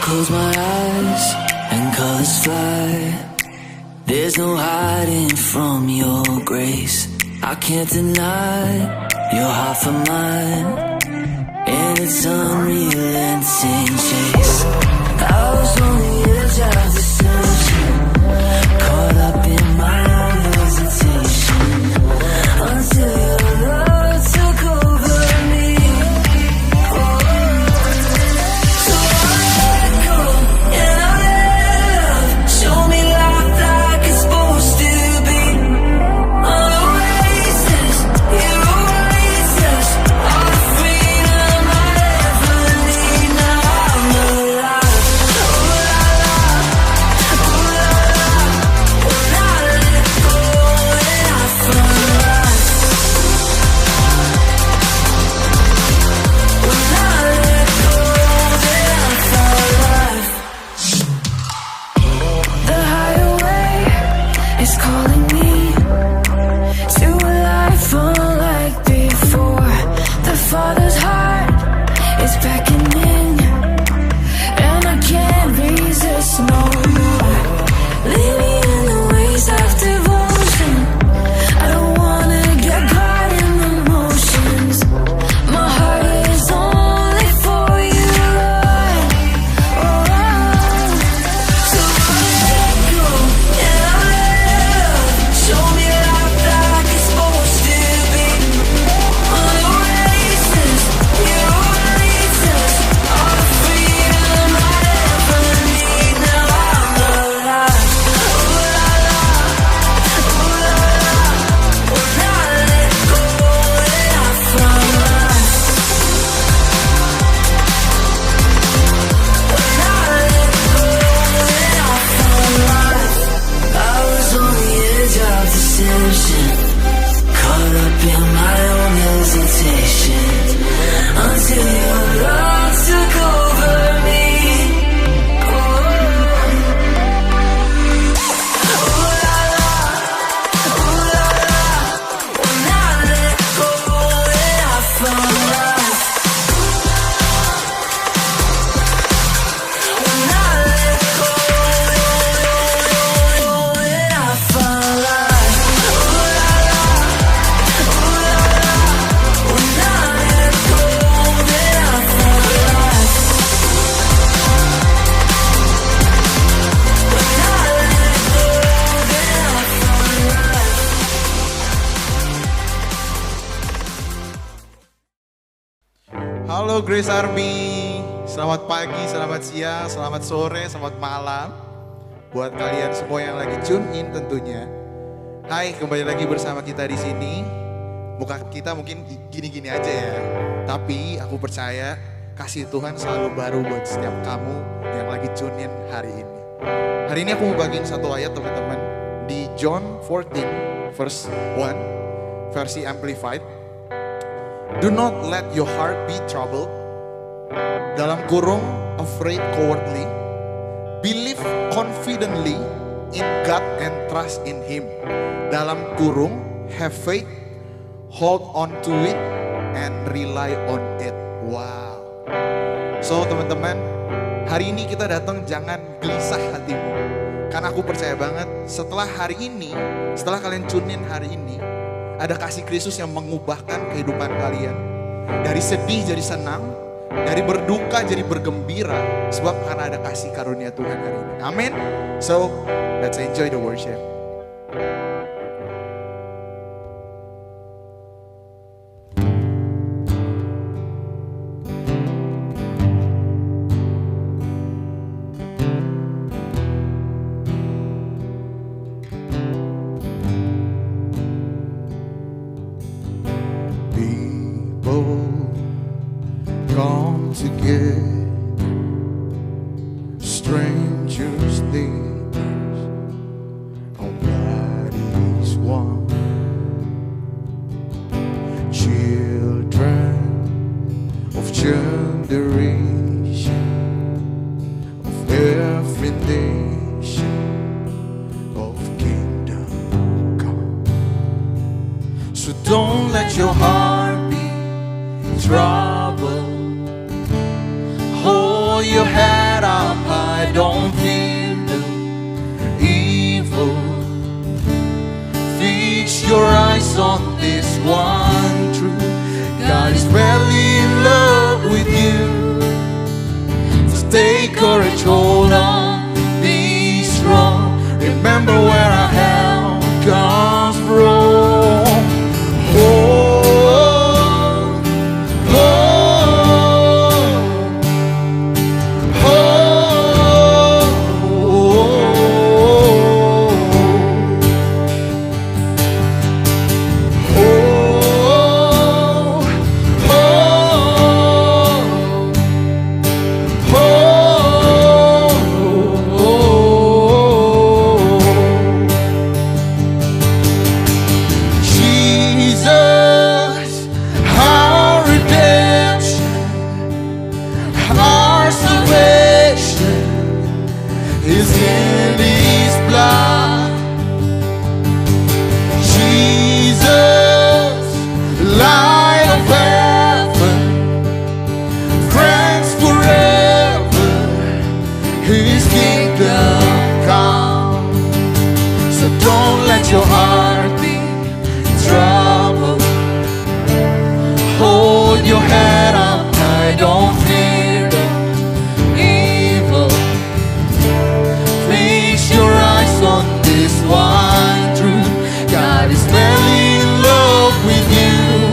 close my eyes and colors fly. There's no hiding from your grace. I can't deny your heart for mine, and it's unrelenting chase. I was on the edge of deception, caught up in my own hesitation, until your love took over me. So I let go and I let love show me life like it's supposed to be. On oasis, your oasis, all the freedom I ever need. Now I'm alive. Oh la la, oh la la. When I let go and I find life. When I let go then I find life. The higher way is calling me to a life unlike before. The Father's heart is beckoning, and I can't resist no more. Lead me in the ways of devotion. I don't wanna get caught in the motions. My heart is only for you, Lord. Oh, so I let go and I let love show me life like it's supposed to be. On oasis, your oasis, all the freedom I ever need. Now I'm alive. Oh la la, oh la la. When I let go then I find life. When I let go then I find life. I was on the edge of deception, caught up in my own hesitation, until your love took over me. Oh la la, oh la la. When I let go then I find life. When I let go then I find life. Oh la la, oh la la. When I let go then I find life. When I let go then I find life. Halo Grace Army, selamat pagi, selamat siang, selamat sore, selamat malam. Buat kalian semua yang lagi tune in tentunya. Hai, kembali lagi bersama kita di sini. Muka kita mungkin gini-gini aja ya. Tapi aku percaya kasih Tuhan selalu baru buat setiap kamu yang lagi tune in hari ini. Hari ini aku mau bagiin satu ayat teman-teman. Di John 14 verse 1, versi Amplified. Do not let your heart be troubled. Dalam kurung, afraid cowardly. Believe confidently in God and trust in Him. Dalam kurung, have faith, hold on to it, and rely on it. Wow. So teman-teman, hari ini kita datang jangan gelisah hatimu. Karena aku percaya banget setelah hari ini, setelah kalian tune in hari ini, ada kasih Kristus yang mengubahkan kehidupan kalian. Dari sedih jadi senang, dari berduka jadi bergembira, sebab karena ada kasih karunia Tuhan hari ini. Amin. So, let's enjoy the worship. Come together, strangers, neighbors, our bodies one. Children of generation, of every nation, of kingdom come. So don't let your heart be troubled. Hold your head up don't fear no evil. Fix your eyes on this one truth. God is really in love with you. So take courage, hold on, be strong. Remember where our help comes from. Your heart be troubled. Hold your head up high, don't fear the evil. Fix your eyes on this one truth. God is really in love with you.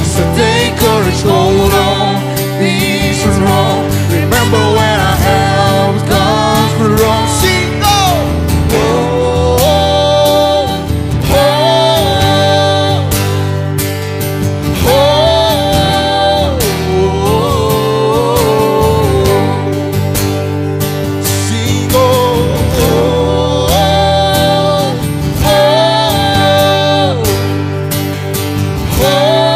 So take courage, hold on, be strong. Remember where our help comes from. Sing, oh. Let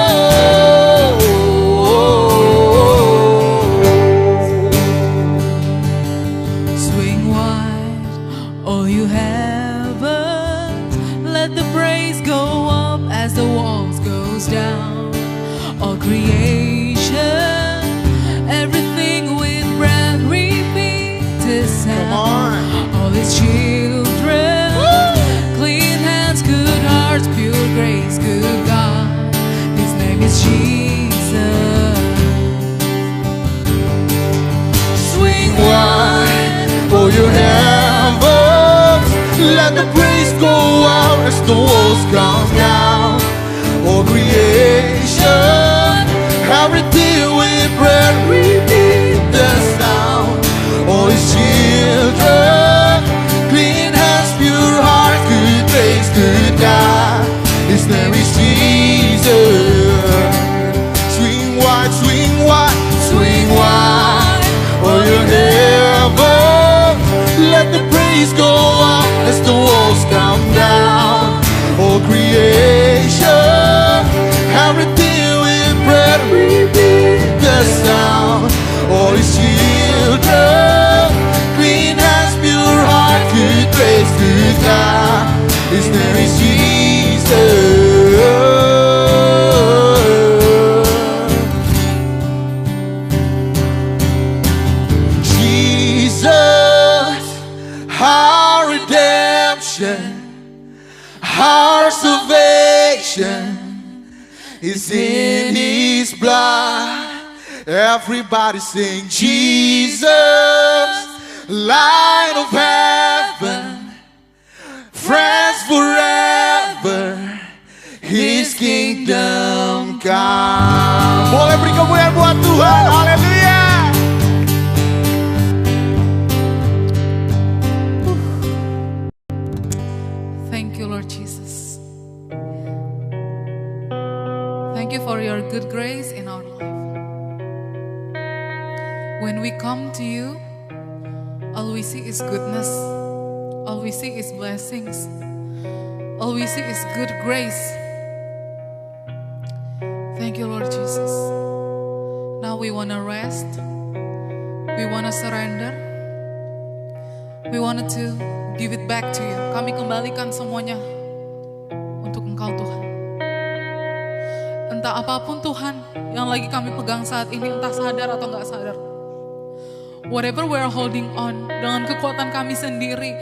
the praise go out as the walls come down. Oh creation, everything with bread, repeat the sound. All His children, clean hands, pure heart, good grace, good God. His name is Jesus. Swing wide, swing wide, swing wide. Oh your heaven, let the praise go out as the walls come down. Oh creation, everything with bread, repeat the sound. All His children, clean hands, pure heart, good grace, good God. His name is Jesus. Our redemption, our salvation is in His blood. Everybody sing Jesus, light of heaven, friends forever, His kingdom come. Boleh beri kemuliaan buat Tuhan, haleluya. Thank you, Lord Jesus. Thank you for your good grace in our life. When we come to you, all we see is goodness. All we see is blessings. All we see is good grace. Thank you, Lord Jesus. Now we want to rest. We want to surrender. We wanted to give it back to you. Kami kembalikan semuanya untuk Engkau, Tuhan. Entah apapun Tuhan yang lagi kami pegang saat ini, entah sadar atau gak sadar. whatever we're holding on, dengan kekuatan kami sendiri,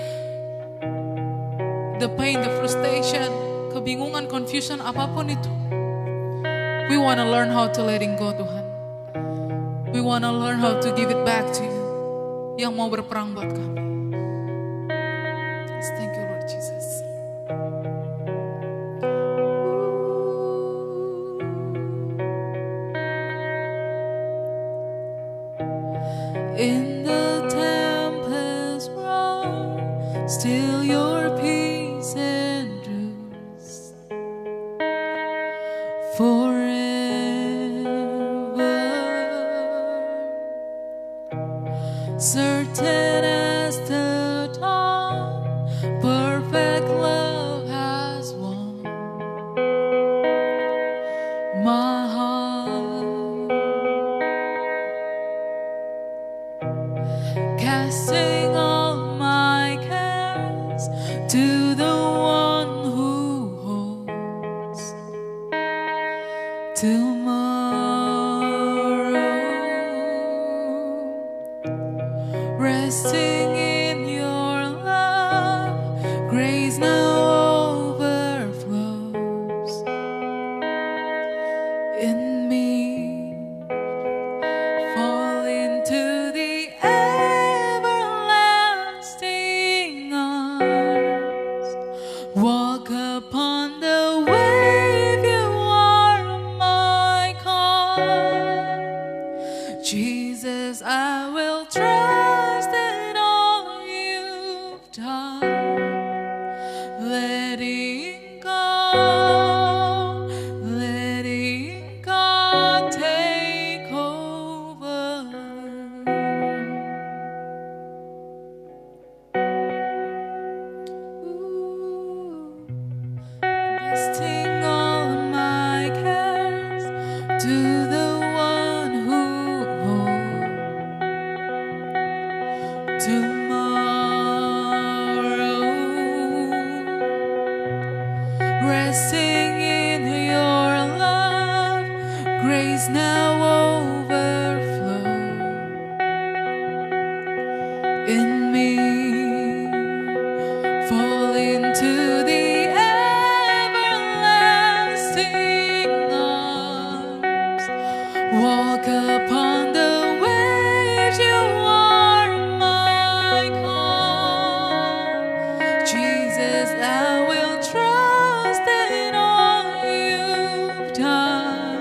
the pain, the frustration, kebingungan, confusion, apapun itu, we want to learn how to letting go, Tuhan. We want to learn how to give it back to you, yang mau berperang buat kami. Yes, thank you, Lord Jesus. In the tempest roar, still your peace endures forever. Certain as the dawn, perfect love has won my heart. Casting all my cares to the one who holds tomorrow. Resting in your love, grace now overflows in me. Fall into the everlasting arms. Walk upon the wave, you are my calm. Jesus, I will trust in all you've done. Letting God take over. Ooh. Casting all my cares to the one who holds tomorrow. Resting in your love, grace now overflow in me. Fall into the everlasting arms. Walk upon the waves, you are my calm. Jesus, I will trust in all you've done.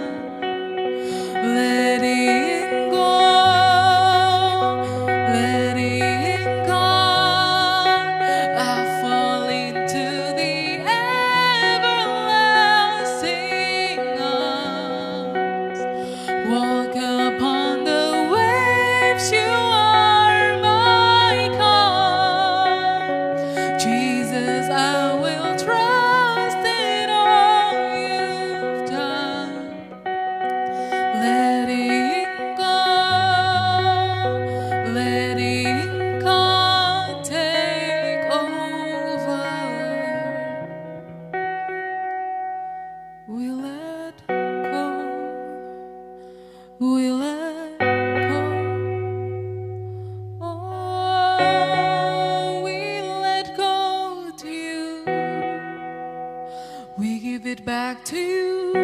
Letting go, letting God, I fall into the everlasting arms. Walk upon the waves, you are my calm. Jesus, I will trust in all you've done. Letting God take over. We let go, we let go. Oh, we let go to you. We give it back to you.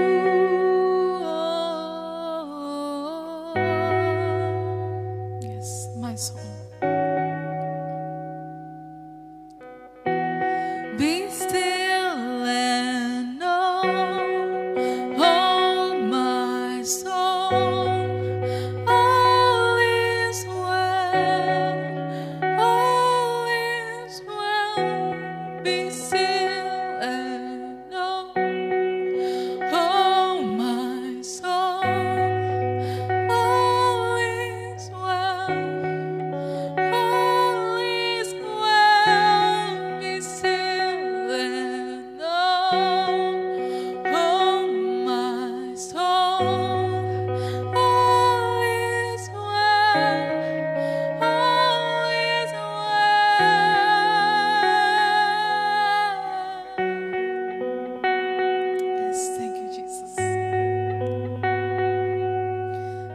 Yes, my soul. Be still and know, oh my soul, all is well, all is well. Be still and know, oh my soul, all is well, all is well. Be still and know, oh my soul, all is well, all is well. Yes, thank you, Jesus.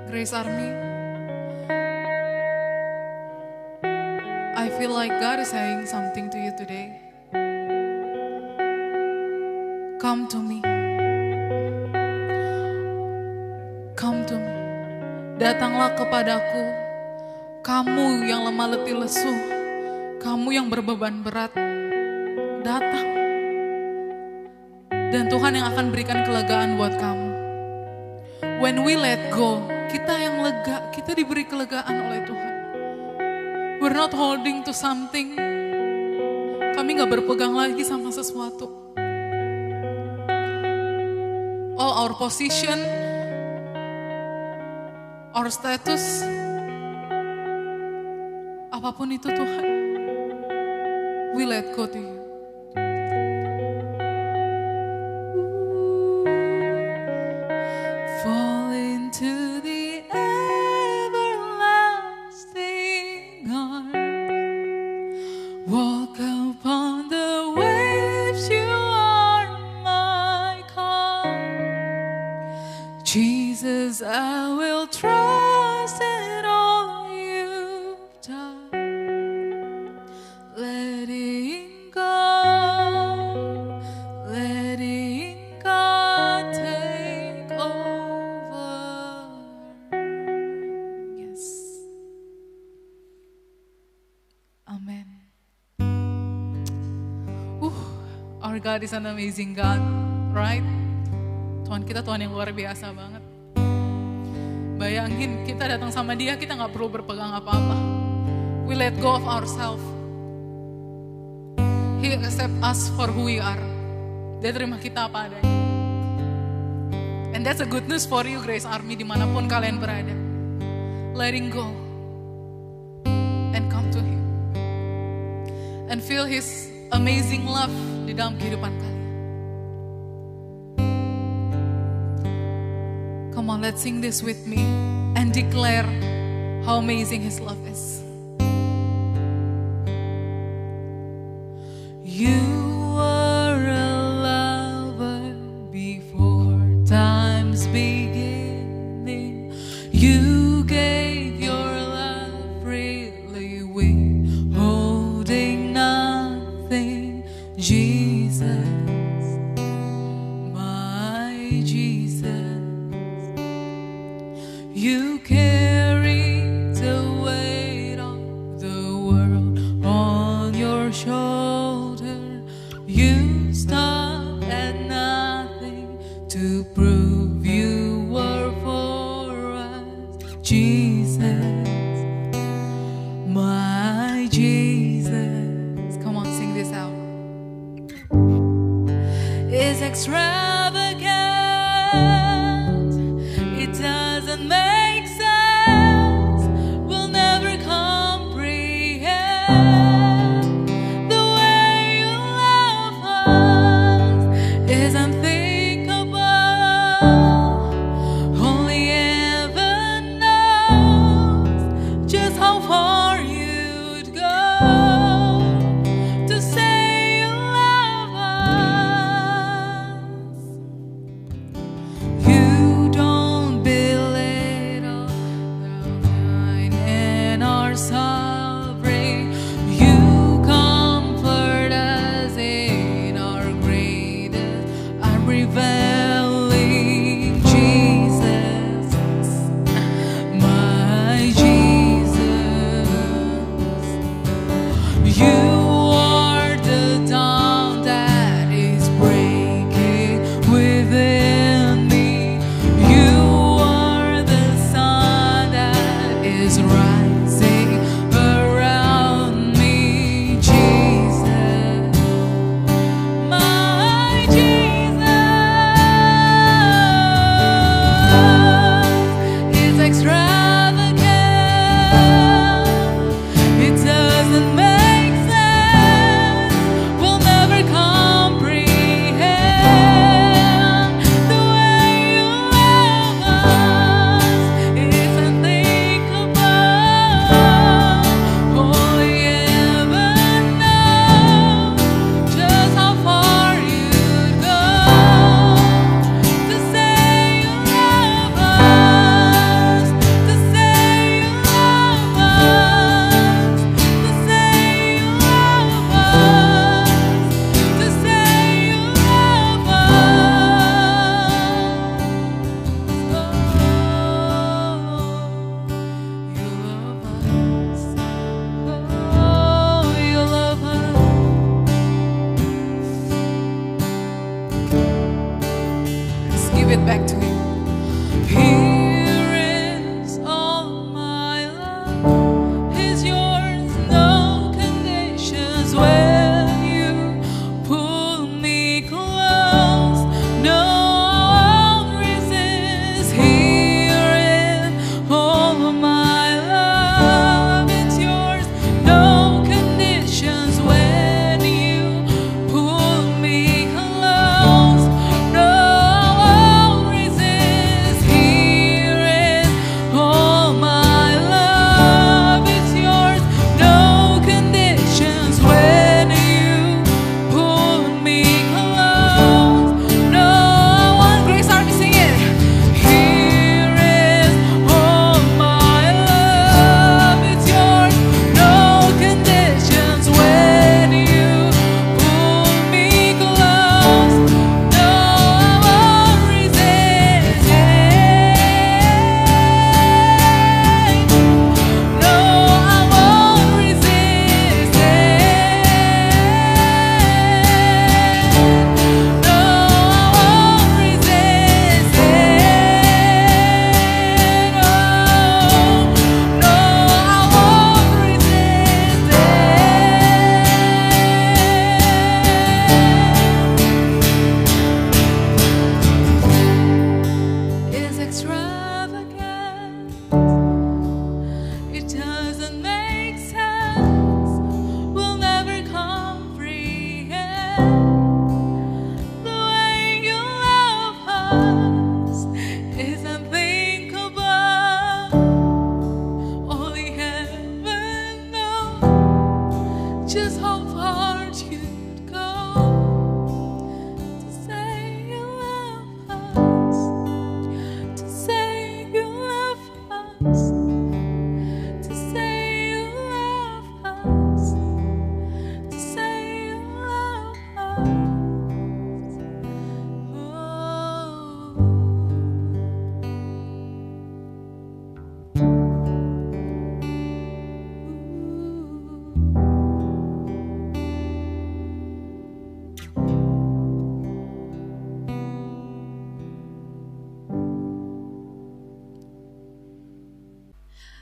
Grace Army, I feel like God is saying something to you today. Come to me. Come to me. Datanglah kepadaku. Kamu yang lemah letih lesu. Kamu yang berbeban berat. Datang. Dan Tuhan yang akan berikan kelegaan buat kamu. When we let go, kita yang lega, kita diberi kelegaan oleh Tuhan. We're not holding to something. Kami gak berpegang lagi sama sesuatu. All our position, our status, apapun itu Tuhan, we let go to you. Fall into the everlasting arms. Walk upon the waves, you are my calm. Jesus, I will trust in all you've done. Letting God take over. Yes. Amen. Our God is an amazing God, right? Tuhan kita Tuhan yang luar biasa banget. Bayangin kita datang sama Dia, kita gak perlu berpegang apa-apa. We let go of ourselves. He accept us for who we are. Dia terima kita apa adanya. And that's a good news for you, Grace Army, dimanapun kalian berada. Letting go and come to Him and feel His amazing love di dalam kehidupan kalian. Come on, let's sing this with me and declare how amazing His love is. You were a lover before time's beginning. You gave your love freely, withholding nothing. Jesus, my Jesus, you carried the weight of the world on your shoulder. You stopped at nothing to prove you were for us. Jesus, my Jesus. Come on, sing this out. It's extravagant. It doesn't make sense. We'll never comprehend the way you love us is unthinkable. Only heaven knows just how far you'd go to say you love us.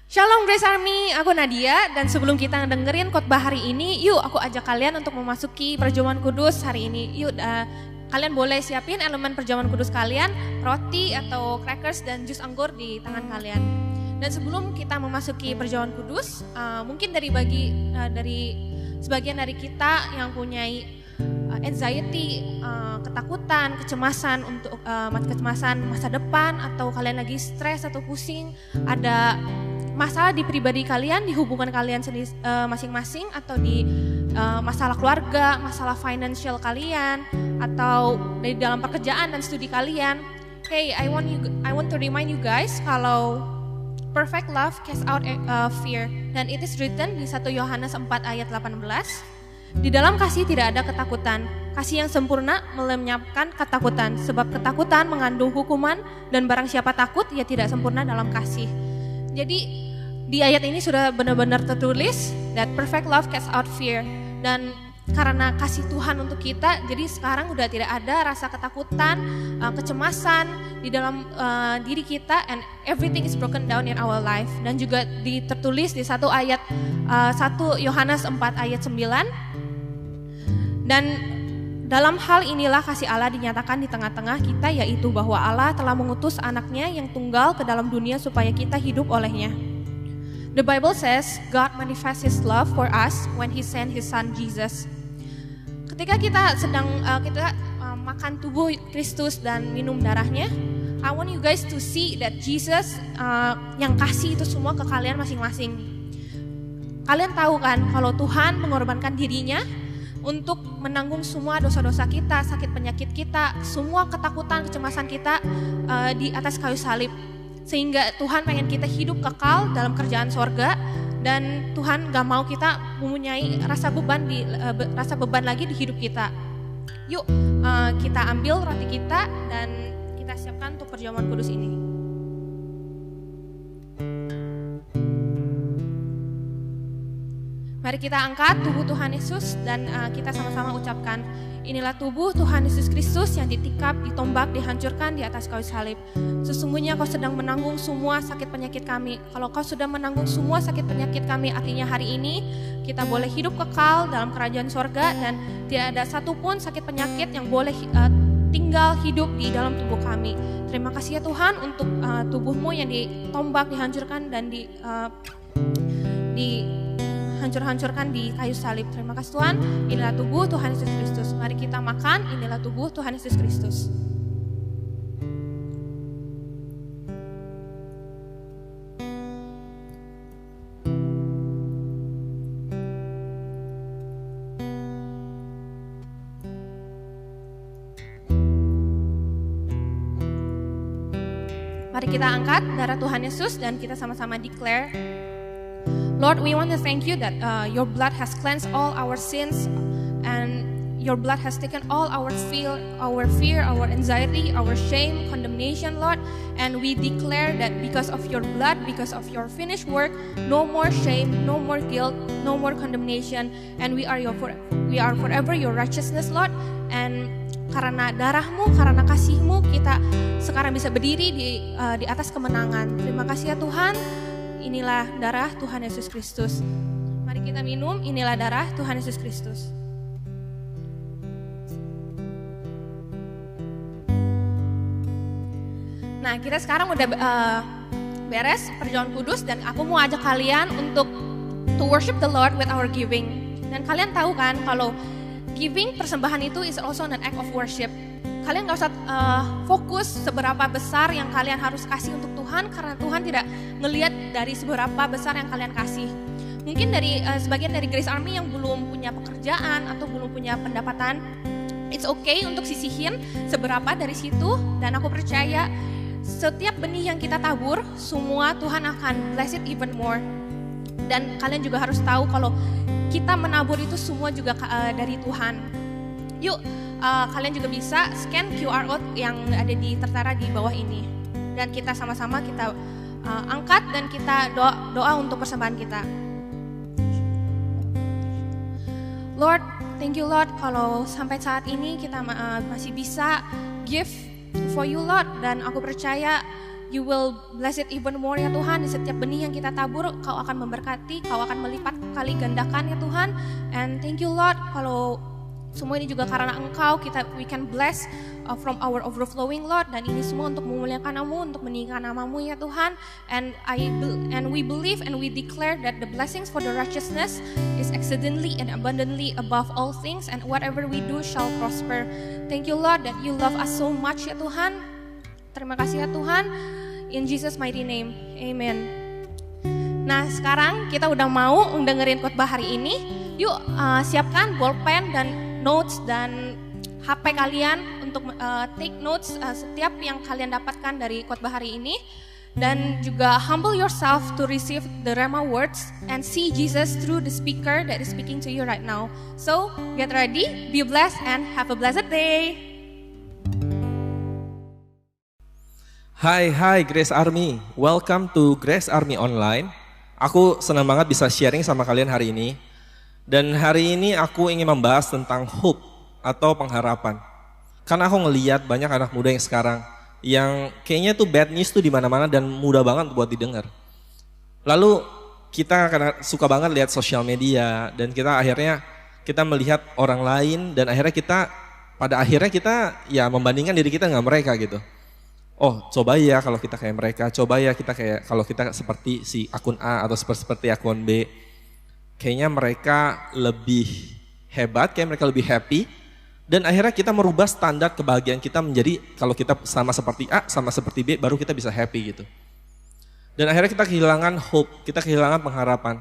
Shalom Grace Army, aku Nadia dan sebelum kita dengerin khotbah hari ini, yuk aku ajak kalian untuk memasuki perjamuan kudus hari ini. Yuk kalian boleh siapin elemen perjamuan kudus kalian, roti atau crackers dan jus anggur di tangan kalian. Dan sebelum kita memasuki perjamuan kudus, mungkin dari sebagian dari kita yang punya anxiety, ketakutan, kecemasan untuk kecemasan masa depan, atau kalian lagi stres atau pusing, ada masalah di pribadi kalian, di hubungan kalian sendiri masing-masing, atau di masalah keluarga, masalah financial kalian, atau di dalam pekerjaan dan studi kalian. Hey, I want to remind you guys kalau perfect love casts out fear, dan it is written di 1 Yohanes 4 ayat 18. Di dalam kasih tidak ada ketakutan. Kasih yang sempurna melenyapkan ketakutan, sebab ketakutan mengandung hukuman, dan barang siapa takut ia tidak sempurna dalam kasih. Jadi di ayat ini sudah benar-benar tertulis that perfect love casts out fear, dan karena kasih Tuhan untuk kita, jadi sekarang udah tidak ada rasa ketakutan, kecemasan di dalam diri kita, and everything is broken down in our life. Dan juga tertulis di 1 Yohanes 4 ayat 9. Dan dalam hal inilah kasih Allah dinyatakan di tengah-tengah kita, yaitu bahwa Allah telah mengutus anaknya yang tunggal ke dalam dunia supaya kita hidup olehnya. The Bible says God manifests His love for us when He sent His Son Jesus. Ketika kita sedang makan tubuh Kristus dan minum darahnya, I want you guys to see that Jesus yang kasih itu semua ke kalian masing-masing. Kalian tahu kan kalau Tuhan mengorbankan dirinya untuk menanggung semua dosa-dosa kita, sakit penyakit kita, semua ketakutan, kecemasan kita di atas kayu salib. Sehingga Tuhan pengen kita hidup kekal dalam kerjaan sorga, dan Tuhan gak mau kita mempunyai rasa beban lagi di hidup kita. Yuk kita ambil roti kita dan kita siapkan untuk perjamuan kudus ini. Mari kita angkat tubuh Tuhan Yesus dan kita sama-sama ucapkan, inilah tubuh Tuhan Yesus Kristus yang ditikap, ditombak, dihancurkan di atas kayu salib. Sesungguhnya kau sedang menanggung semua sakit penyakit kami. Kalau kau sudah menanggung semua sakit penyakit kami, artinya hari ini kita boleh hidup kekal dalam kerajaan sorga, dan tidak ada satupun sakit penyakit yang boleh tinggal hidup di dalam tubuh kami. Terima kasih ya Tuhan untuk tubuh-Mu yang ditombak, dihancurkan dan hancurkan di kayu salib. Terima kasih Tuhan, inilah tubuh Tuhan Yesus Kristus. Mari kita makan, inilah tubuh Tuhan Yesus Kristus. Mari kita angkat darah Tuhan Yesus dan kita sama-sama declare, Lord, we want to thank you that your blood has cleansed all our sins, and your blood has taken all our fear, our anxiety, our shame, condemnation, Lord. And we declare that because of your blood, because of your finished work, no more shame, no more guilt, no more condemnation, and we are forever your righteousness, Lord. And karena darah-Mu, karena kasih-Mu, kita sekarang bisa berdiri di atas kemenangan. Terima kasih ya Tuhan. Inilah darah Tuhan Yesus Kristus. Mari kita minum, inilah darah Tuhan Yesus Kristus. Nah, kita sekarang udah beres perjamuan kudus, dan aku mau ajak kalian untuk to worship the Lord with our giving. Dan kalian tahu kan kalau giving, persembahan itu is also an act of worship. Kalian gak usah fokus seberapa besar yang kalian harus kasih untuk Tuhan, karena Tuhan tidak ngelihat dari seberapa besar yang kalian kasih. Mungkin dari sebagian dari Grace Army yang belum punya pekerjaan atau belum punya pendapatan, it's okay untuk sisihin seberapa dari situ, dan aku percaya setiap benih yang kita tabur, semua Tuhan akan bless it even more. Dan kalian juga harus tahu kalau kita menabur itu semua juga dari Tuhan. Yuk, kalian juga bisa scan QR code yang ada tertera di bawah ini. Dan kita sama-sama kita angkat dan kita doa untuk persembahan kita. Lord, thank you Lord kalau sampai saat ini kita masih bisa give for you Lord. Dan aku percaya You will bless it even more ya Tuhan. Di setiap benih yang kita tabur, Kau akan memberkati, Kau akan melipat kali gandakan ya Tuhan. And thank you Lord, kalau semua ini juga karena Engkau, we can bless from our overflowing Lord. Dan ini semua untuk memuliakan Namamu, untuk meninggikan Namamu ya Tuhan. And we believe and we declare that the blessings for the righteousness is exceedingly and abundantly above all things, and whatever we do shall prosper. Thank you Lord that you love us so much ya Tuhan. Terima kasih ya Tuhan. In Jesus mighty name, amen. Nah sekarang kita udah mau dengerin khotbah hari ini. Yuk siapkan bolpen dan notes dan HP kalian untuk take notes setiap yang kalian dapatkan dari khotbah hari ini. Dan juga humble yourself to receive the Rhema words and see Jesus through the speaker that is speaking to you right now. So get ready, be blessed and have a blessed day. Hai Grace Army, welcome to Grace Army Online. Aku senang banget bisa sharing sama kalian hari ini. Dan hari ini aku ingin membahas tentang hope atau pengharapan. Karena aku ngelihat banyak anak muda yang sekarang yang kayaknya tuh bad news tuh di mana-mana dan mudah banget buat didengar. Lalu kita karena suka banget lihat sosial media dan kita melihat orang lain dan pada akhirnya kita ya membandingkan diri kita dengan mereka gitu. Oh coba ya kalau kita kayak mereka, coba ya kita kayak kalau kita seperti si akun A atau seperti akun B. Kayaknya mereka lebih hebat, kayak mereka lebih happy. Dan akhirnya kita merubah standar kebahagiaan kita menjadi kalau kita sama seperti A, sama seperti B, baru kita bisa happy gitu. Dan akhirnya kita kehilangan hope, kita kehilangan pengharapan.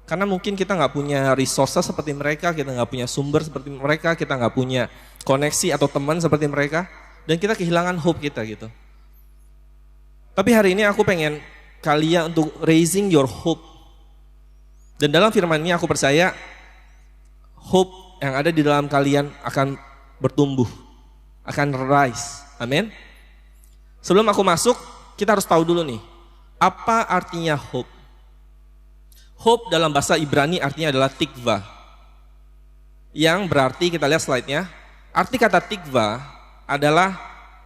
Karena mungkin kita nggak punya resources seperti mereka, kita nggak punya sumber seperti mereka, kita nggak punya koneksi atau teman seperti mereka. Dan kita kehilangan hope kita gitu. Tapi hari ini aku pengen kalian untuk raising your hope. Dan dalam firman ini aku percaya hope yang ada di dalam kalian akan bertumbuh, akan rise. Amin. Sebelum aku masuk, kita harus tahu dulu nih, apa artinya hope? Hope dalam bahasa Ibrani artinya adalah tikva. Yang berarti, kita lihat slide-nya, arti kata tikva adalah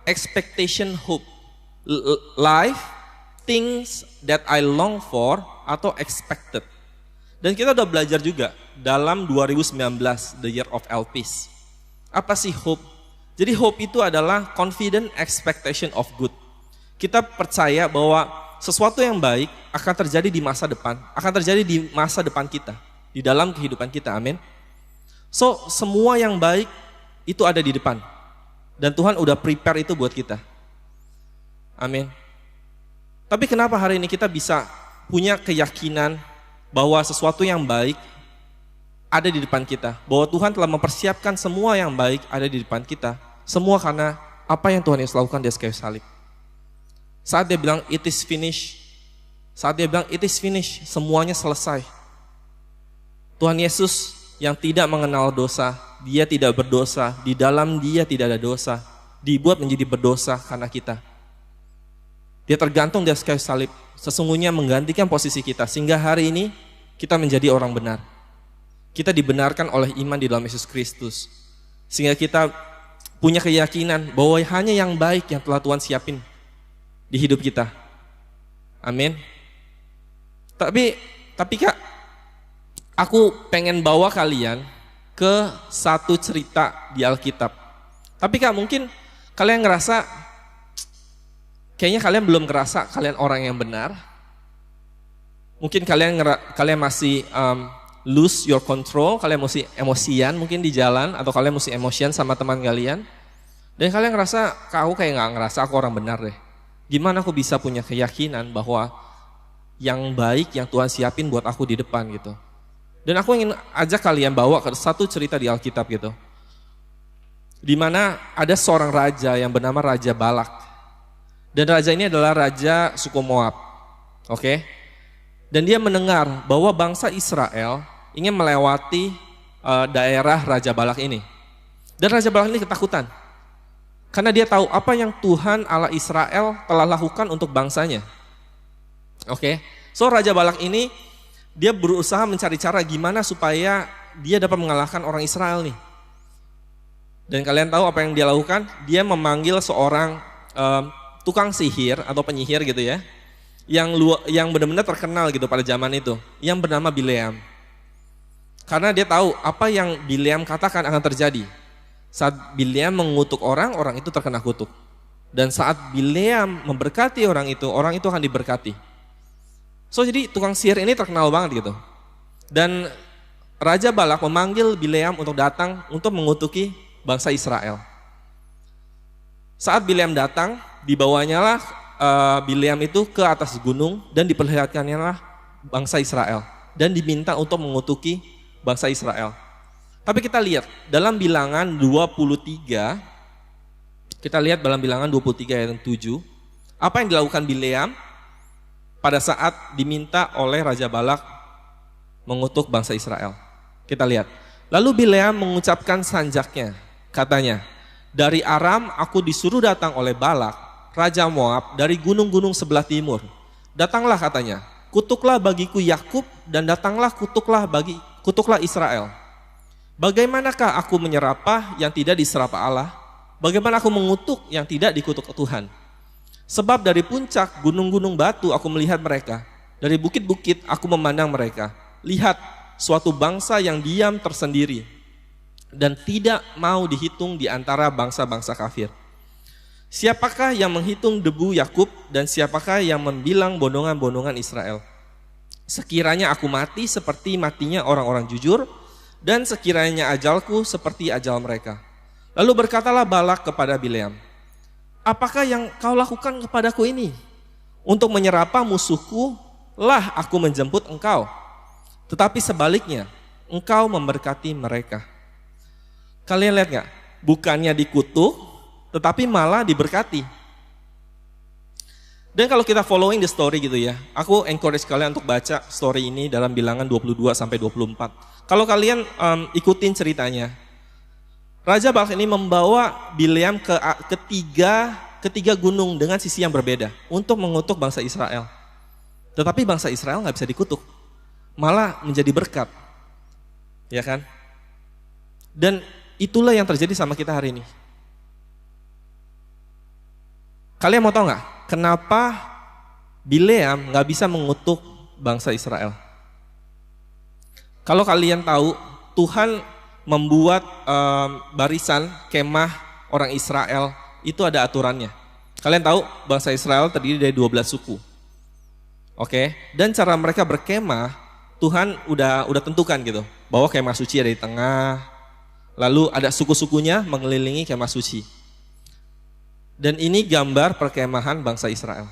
expectation hope. Life, things that I long for atau expected. Dan kita udah belajar juga dalam 2019, the year of Elpis. Apa sih hope? Jadi hope itu adalah confident expectation of good. Kita percaya bahwa sesuatu yang baik akan terjadi di masa depan, akan terjadi di masa depan kita, di dalam kehidupan kita, amin. So semua yang baik itu ada di depan. Dan Tuhan udah prepare itu buat kita. Amin. Tapi kenapa hari ini kita bisa punya keyakinan bahwa sesuatu yang baik ada di depan kita? Bahwa Tuhan telah mempersiapkan semua yang baik ada di depan kita. Semua karena apa yang Tuhan Yesus lakukan di atas kayu salib. Saat dia bilang it is finished, semuanya selesai. Tuhan Yesus yang tidak mengenal dosa, dia tidak berdosa, di dalam dia tidak ada dosa, dibuat menjadi berdosa karena kita. Dia tergantung di atas kayu salib, sesungguhnya menggantikan posisi kita, sehingga hari ini kita menjadi orang benar. Kita dibenarkan oleh iman di dalam Yesus Kristus, sehingga kita punya keyakinan bahwa hanya yang baik yang telah Tuhan siapin di hidup kita. Amin. Tapi Kak, aku pengen bawa kalian ke satu cerita di Alkitab. Tapi Kak, mungkin kalian ngerasa, kayaknya kalian belum ngerasa kalian orang yang benar. Mungkin kalian masih lose your control, kalian masih emosian mungkin di jalan, atau kalian masih emosian sama teman kalian. Dan kalian ngerasa, aku kayak gak ngerasa aku orang benar deh. Gimana aku bisa punya keyakinan bahwa yang baik yang Tuhan siapin buat aku di depan gitu. Dan aku ingin ajak kalian bawa ke satu cerita di Alkitab gitu. Di mana ada seorang raja yang bernama Raja Balak. Dan raja ini adalah raja suku Moab. Oke? Dan dia mendengar bahwa bangsa Israel ingin melewati daerah Raja Balak ini. Dan Raja Balak ini ketakutan. Karena dia tahu apa yang Tuhan Allah Israel telah lakukan untuk bangsanya. Oke? So Raja Balak ini dia berusaha mencari cara gimana supaya dia dapat mengalahkan orang Israel nih. Dan kalian tahu apa yang dia lakukan? Dia memanggil seorang tukang sihir atau penyihir gitu ya, yang benar-benar terkenal gitu pada zaman itu, yang bernama Bileam. Karena dia tahu apa yang Bileam katakan akan terjadi. Saat Bileam mengutuk orang, orang itu terkena kutuk. Dan saat Bileam memberkati orang itu akan diberkati. So jadi tukang sihir ini terkenal banget gitu. Dan Raja Balak memanggil Bileam untuk datang untuk mengutuki bangsa Israel. Saat Bileam datang, dibawanyalah Bileam itu ke atas gunung dan diperlihatkannya lah bangsa Israel. Dan diminta untuk mengutuki bangsa Israel. Tapi kita lihat dalam bilangan 23, kita lihat dalam bilangan 23 ayat 7, apa yang dilakukan Bileam pada saat diminta oleh Raja Balak mengutuk bangsa Israel. Kita lihat, lalu Bileam mengucapkan sanjaknya, katanya, dari Aram aku disuruh datang oleh Balak, Raja Moab dari gunung-gunung sebelah timur. Datanglah katanya, kutuklah bagiku Yakub dan datanglah kutuklah Israel. Bagaimanakah aku menyerapah yang tidak diserapah Allah? Bagaimana aku mengutuk yang tidak dikutuk Tuhan? Sebab dari puncak gunung-gunung batu aku melihat mereka, dari bukit-bukit aku memandang mereka. Lihat, suatu bangsa yang diam tersendiri dan tidak mau dihitung di antara bangsa-bangsa kafir. Siapakah yang menghitung debu Yakub dan siapakah yang membilang bondongan-bondongan Israel? Sekiranya aku mati seperti matinya orang-orang jujur dan sekiranya ajalku seperti ajal mereka. Lalu berkatalah Balak kepada Bileam, apakah yang kau lakukan kepadaku ini? Untuk menyerapah musuhku lah aku menjemput engkau. Tetapi sebaliknya, engkau memberkati mereka. Kalian lihat gak? Bukannya dikutuk, tetapi malah diberkati. Dan kalau kita following the story gitu ya, aku encourage kalian untuk baca story ini dalam bilangan 22 sampai 24. Kalau kalian ikutin ceritanya, Raja Balak ini membawa Bileam ke ketiga gunung dengan sisi yang berbeda untuk mengutuk bangsa Israel. Tetapi bangsa Israel gak bisa dikutuk. Malah menjadi berkat, ya kan? Dan itulah yang terjadi sama kita hari ini. Kalian mau tahu nggak kenapa Bileam nggak bisa mengutuk bangsa Israel? Kalau kalian tahu, Tuhan membuat barisan kemah orang Israel itu ada aturannya. Kalian tahu bangsa Israel terdiri dari 12 suku, oke? Dan cara mereka berkemah Tuhan udah tentukan gitu, bahwa kemah suci ada di tengah, lalu ada suku-sukunya mengelilingi kemah suci. Dan ini gambar perkemahan bangsa Israel.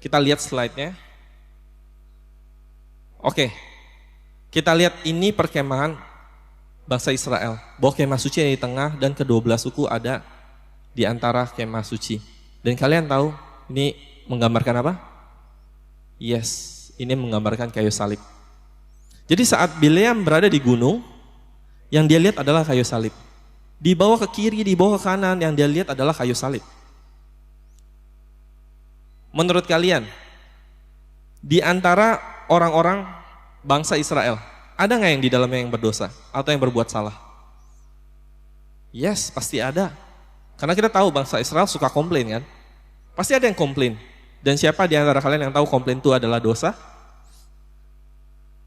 Kita lihat slide-nya. Oke, kita lihat ini perkemahan bangsa Israel, bahwa kemah suci ada di tengah dan ke-12 suku ada di antara kemah suci. Dan kalian tahu ini menggambarkan apa? Yes, ini menggambarkan kayu salib. Jadi saat Bileam berada di gunung, yang dia lihat adalah kayu salib. Di bawah ke kiri, di bawah ke kanan, yang dia lihat adalah kayu salib. Menurut kalian, di antara orang-orang bangsa Israel, ada nggak yang di dalamnya yang berdosa atau yang berbuat salah? Yes, pasti ada. Karena kita tahu bangsa Israel suka komplain kan? Pasti ada yang komplain. Dan siapa di antara kalian yang tahu komplain itu adalah dosa?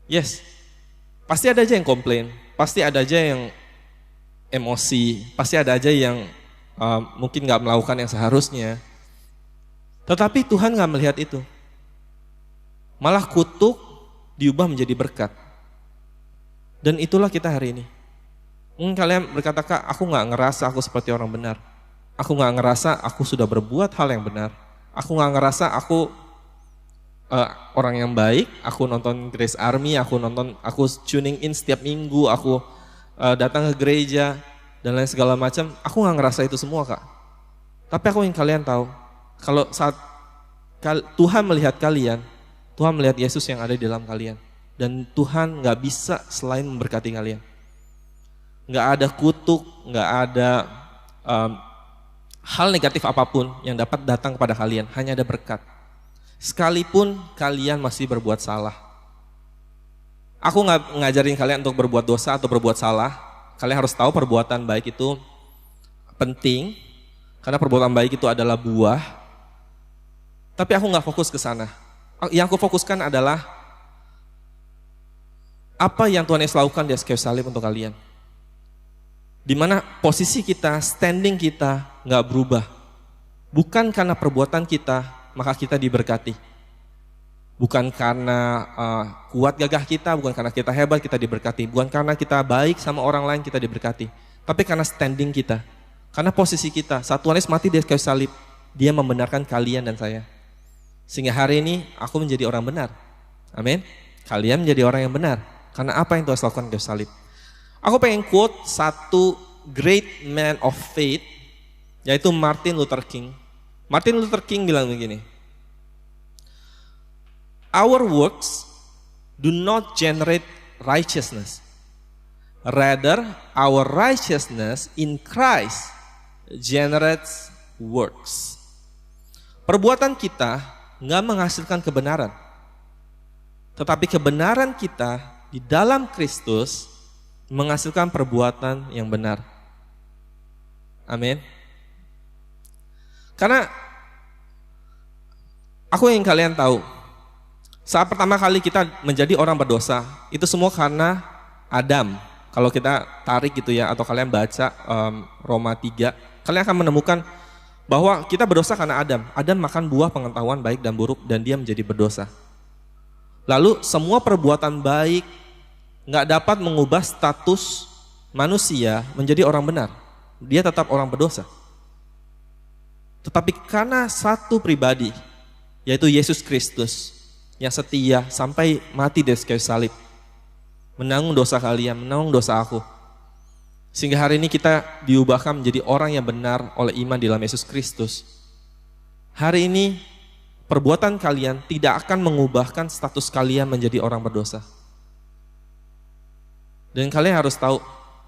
Yes, pasti ada aja yang komplain, pasti ada aja yang emosi, pasti ada aja yang mungkin gak melakukan yang seharusnya. Tetapi Tuhan gak melihat itu. Malah kutuk diubah menjadi berkat. Dan itulah kita hari ini. Mungkin kalian berkata, Kak, aku gak ngerasa aku seperti orang benar. Aku gak ngerasa aku sudah berbuat hal yang benar. Aku gak ngerasa aku orang yang baik, aku nonton Grace Army, aku tuning in setiap minggu, aku datang ke gereja dan lain segala macam. Aku nggak ngerasa itu semua, Kak. Tapi aku ingin kalian tahu, kalau saat Tuhan melihat kalian, Tuhan melihat Yesus yang ada di dalam kalian, dan Tuhan nggak bisa selain memberkati kalian. Nggak ada kutuk, nggak ada hal negatif apapun yang dapat datang kepada kalian, hanya ada berkat. Sekalipun kalian masih berbuat salah. Aku nggak ngajarin kalian untuk berbuat dosa atau berbuat salah. Kalian harus tahu perbuatan baik itu penting, karena perbuatan baik itu adalah buah. Tapi aku nggak fokus ke sana. Yang aku fokuskan adalah apa yang Tuhan Yesus lakukan di kayu salib untuk kalian. Di mana posisi kita, standing kita nggak berubah. Bukan karena perbuatan kita, maka kita diberkati. Bukan karena kuat gagah kita, bukan karena kita hebat kita diberkati. Bukan karena kita baik sama orang lain kita diberkati. Tapi karena standing kita. Karena posisi kita, saat Tuhan Yesus mati di kayu salib, Dia membenarkan kalian dan saya. Sehingga hari ini aku menjadi orang benar. Amin. Kalian menjadi orang yang benar. Karena apa yang Tuhan Yesus lakukan di kayu salib. Aku pengen quote satu great man of faith, yaitu Martin Luther King. Martin Luther King bilang begini, "Our works do not generate righteousness. Rather, our righteousness in Christ generates works." Perbuatan kita nggak menghasilkan kebenaran. Tetapi kebenaran kita di dalam Kristus menghasilkan perbuatan yang benar. Amin. Karena aku ingin kalian tahu, saat pertama kali kita menjadi orang berdosa, itu semua karena Adam. Kalau kita tarik gitu ya, atau kalian baca Roma 3, kalian akan menemukan bahwa kita berdosa karena Adam. Adam makan buah pengetahuan baik dan buruk dan dia menjadi berdosa. Lalu semua perbuatan baik nggak dapat mengubah status manusia menjadi orang benar. Dia tetap orang berdosa. Tetapi karena satu pribadi, yaitu Yesus Kristus, yang setia sampai mati di kayu salib, menanggung dosa kalian, menanggung dosa aku. Sehingga hari ini kita diubahkan menjadi orang yang benar oleh iman di dalam Yesus Kristus. Hari ini perbuatan kalian tidak akan mengubahkan status kalian menjadi orang berdosa. Dan kalian harus tahu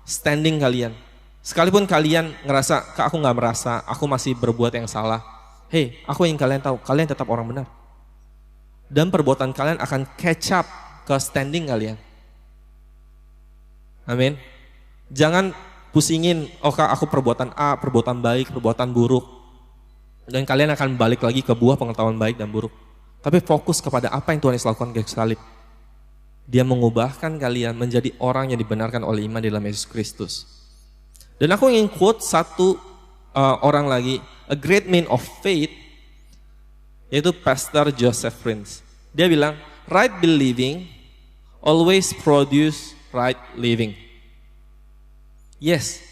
standing kalian. Sekalipun kalian ngerasa, aku gak merasa, aku masih berbuat yang salah. Hey, aku ingin kalian tahu, kalian tetap orang benar. Dan perbuatan kalian akan catch up ke standing kalian. Amin. Jangan pusingin, aku perbuatan A, perbuatan baik, perbuatan buruk. Dan kalian akan balik lagi ke buah pengetahuan baik dan buruk. Tapi fokus kepada apa yang Tuhan Yesus lakukan di kayu salib. Dia mengubahkan kalian menjadi orang yang dibenarkan oleh iman di dalam Yesus Kristus. Dan aku ingin quote satu orang lagi, a great man of faith, yaitu Pastor Joseph Prince. Dia bilang, right believing always produce right living. Yes,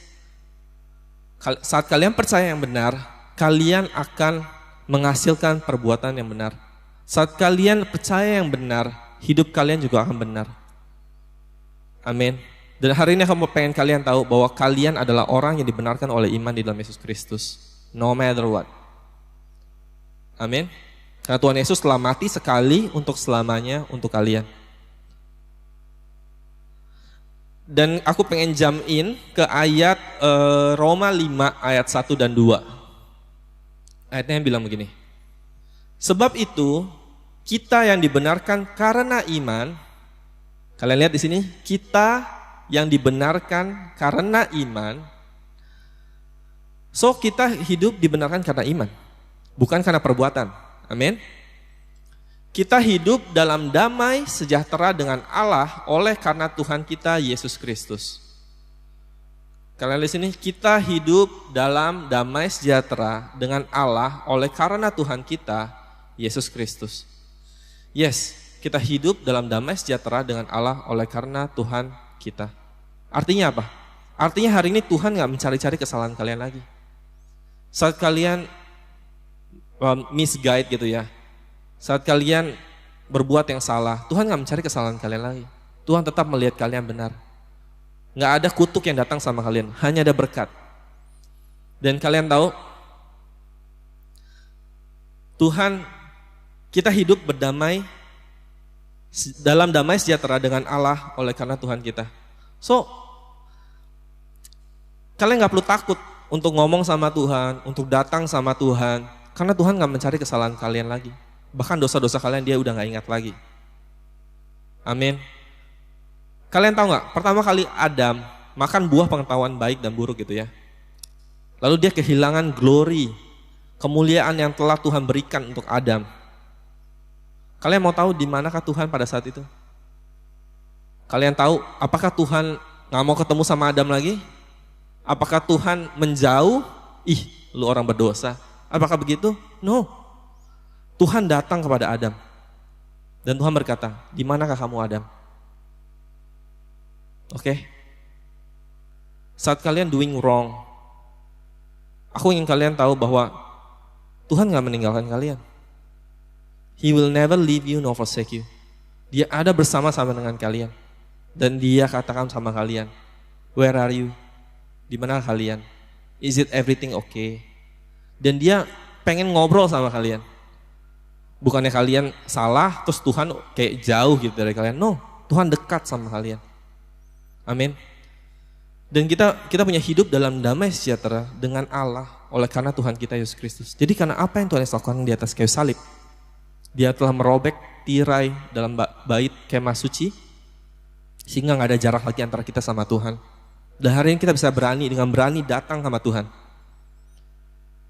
saat kalian percaya yang benar, kalian akan menghasilkan perbuatan yang benar. Saat kalian percaya yang benar, hidup kalian juga akan benar. Amin. Dan hari ini aku pengen kalian tahu bahwa kalian adalah orang yang dibenarkan oleh iman di dalam Yesus Kristus. No matter what. Amin. Karena Tuhan Yesus telah mati sekali untuk selamanya untuk kalian. Dan aku pengen jump in ke ayat Roma 5 ayat 1 dan 2. Ayatnya yang bilang begini. Sebab itu kita yang dibenarkan karena iman, kalian lihat di sini, kita yang dibenarkan karena iman. So kita hidup dibenarkan karena iman, bukan karena perbuatan. Amin. Kita hidup dalam damai sejahtera dengan Allah oleh karena Tuhan kita Yesus Kristus. Kalian lihat di sini, kita hidup dalam damai sejahtera dengan Allah oleh karena Tuhan kita Yesus Kristus. Yes, kita hidup dalam damai sejahtera dengan Allah oleh karena Tuhan kita. Artinya apa? Artinya hari ini Tuhan gak mencari-cari kesalahan kalian lagi. Saat kalian misguide gitu ya, saat kalian berbuat yang salah, Tuhan gak mencari kesalahan kalian lagi. Tuhan tetap melihat kalian benar. Gak ada kutuk yang datang sama kalian, hanya ada berkat. Dan kalian tahu, Tuhan, kita hidup berdamai, dalam damai sejahtera dengan Allah oleh karena Tuhan kita. So, kalian gak perlu takut untuk ngomong sama Tuhan, untuk datang sama Tuhan, karena Tuhan gak mencari kesalahan kalian lagi. Bahkan dosa-dosa kalian dia udah gak ingat lagi. Amin. Kalian tahu gak, pertama kali Adam makan buah pengetahuan baik dan buruk gitu ya. Lalu dia kehilangan glory, kemuliaan yang telah Tuhan berikan untuk Adam. Kalian mau tahu di manakah Tuhan pada saat itu? Kalian tahu apakah Tuhan nggak mau ketemu sama Adam lagi? Apakah Tuhan menjauh? Ih, lu orang berdosa. Apakah begitu? No. Tuhan datang kepada Adam. Dan Tuhan berkata, di manakah kamu Adam? Oke. Saat kalian doing wrong, aku ingin kalian tahu bahwa Tuhan gak meninggalkan kalian. He will never leave you nor forsake you. Dia ada bersama-sama dengan kalian. Dan dia katakan sama kalian, where are you? Di mana kalian? Is it everything okay? Dan dia pengen ngobrol sama kalian. Bukannya kalian salah, terus Tuhan kayak jauh gitu dari kalian. No, Tuhan dekat sama kalian. Amin. Dan kita punya hidup dalam damai sejahtera dengan Allah oleh karena Tuhan kita Yesus Kristus. Jadi karena apa yang Tuhan Yesus lakukan di atas kayu salib? Dia telah merobek tirai dalam bait kemah suci, sehingga gak ada jarak lagi antara kita sama Tuhan. Dan hari ini kita bisa dengan berani datang sama Tuhan.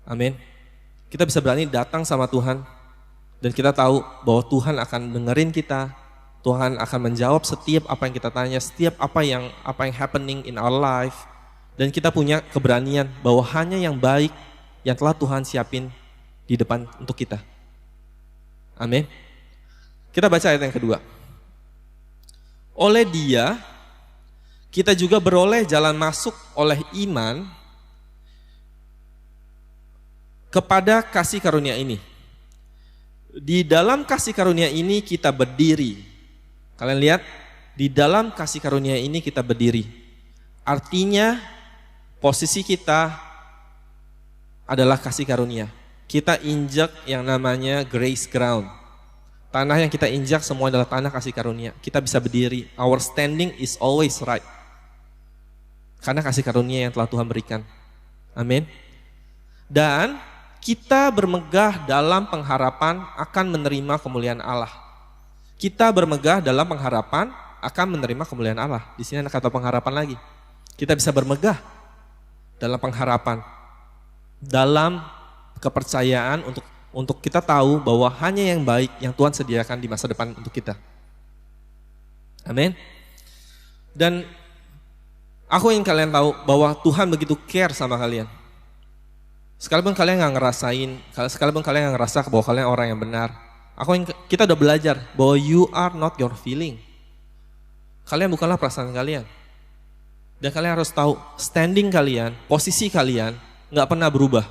Amin. Kita bisa berani datang sama Tuhan. Dan kita tahu bahwa Tuhan akan dengerin kita. Tuhan akan menjawab setiap apa yang kita tanya, setiap apa yang happening in our life. Dan kita punya keberanian bahwa hanya yang baik yang telah Tuhan siapin di depan untuk kita. Amin. Kita baca ayat yang kedua. Oleh Dia, kita juga beroleh jalan masuk oleh iman kepada kasih karunia ini. Di dalam kasih karunia ini kita berdiri. Kalian lihat, di dalam kasih karunia ini kita berdiri. Artinya posisi kita adalah kasih karunia. Kita injak yang namanya grace ground. Tanah yang kita injak semua adalah tanah kasih karunia. Kita bisa berdiri. Our standing is always right. Karena kasih karunia yang telah Tuhan berikan. Amin. Dan kita bermegah dalam pengharapan akan menerima kemuliaan Allah. Kita bermegah dalam pengharapan akan menerima kemuliaan Allah. Di sini ada kata pengharapan lagi. Kita bisa bermegah dalam pengharapan, dalam kepercayaan untuk kita tahu bahwa hanya yang baik yang Tuhan sediakan di masa depan untuk kita. Amin. Dan aku ingin kalian tahu bahwa Tuhan begitu care sama kalian. Sekalipun kalian gak ngerasa bahwa kalian orang yang benar. Kita udah belajar bahwa you are not your feeling. Kalian bukanlah perasaan kalian. Dan kalian harus tahu standing kalian, posisi kalian gak pernah berubah.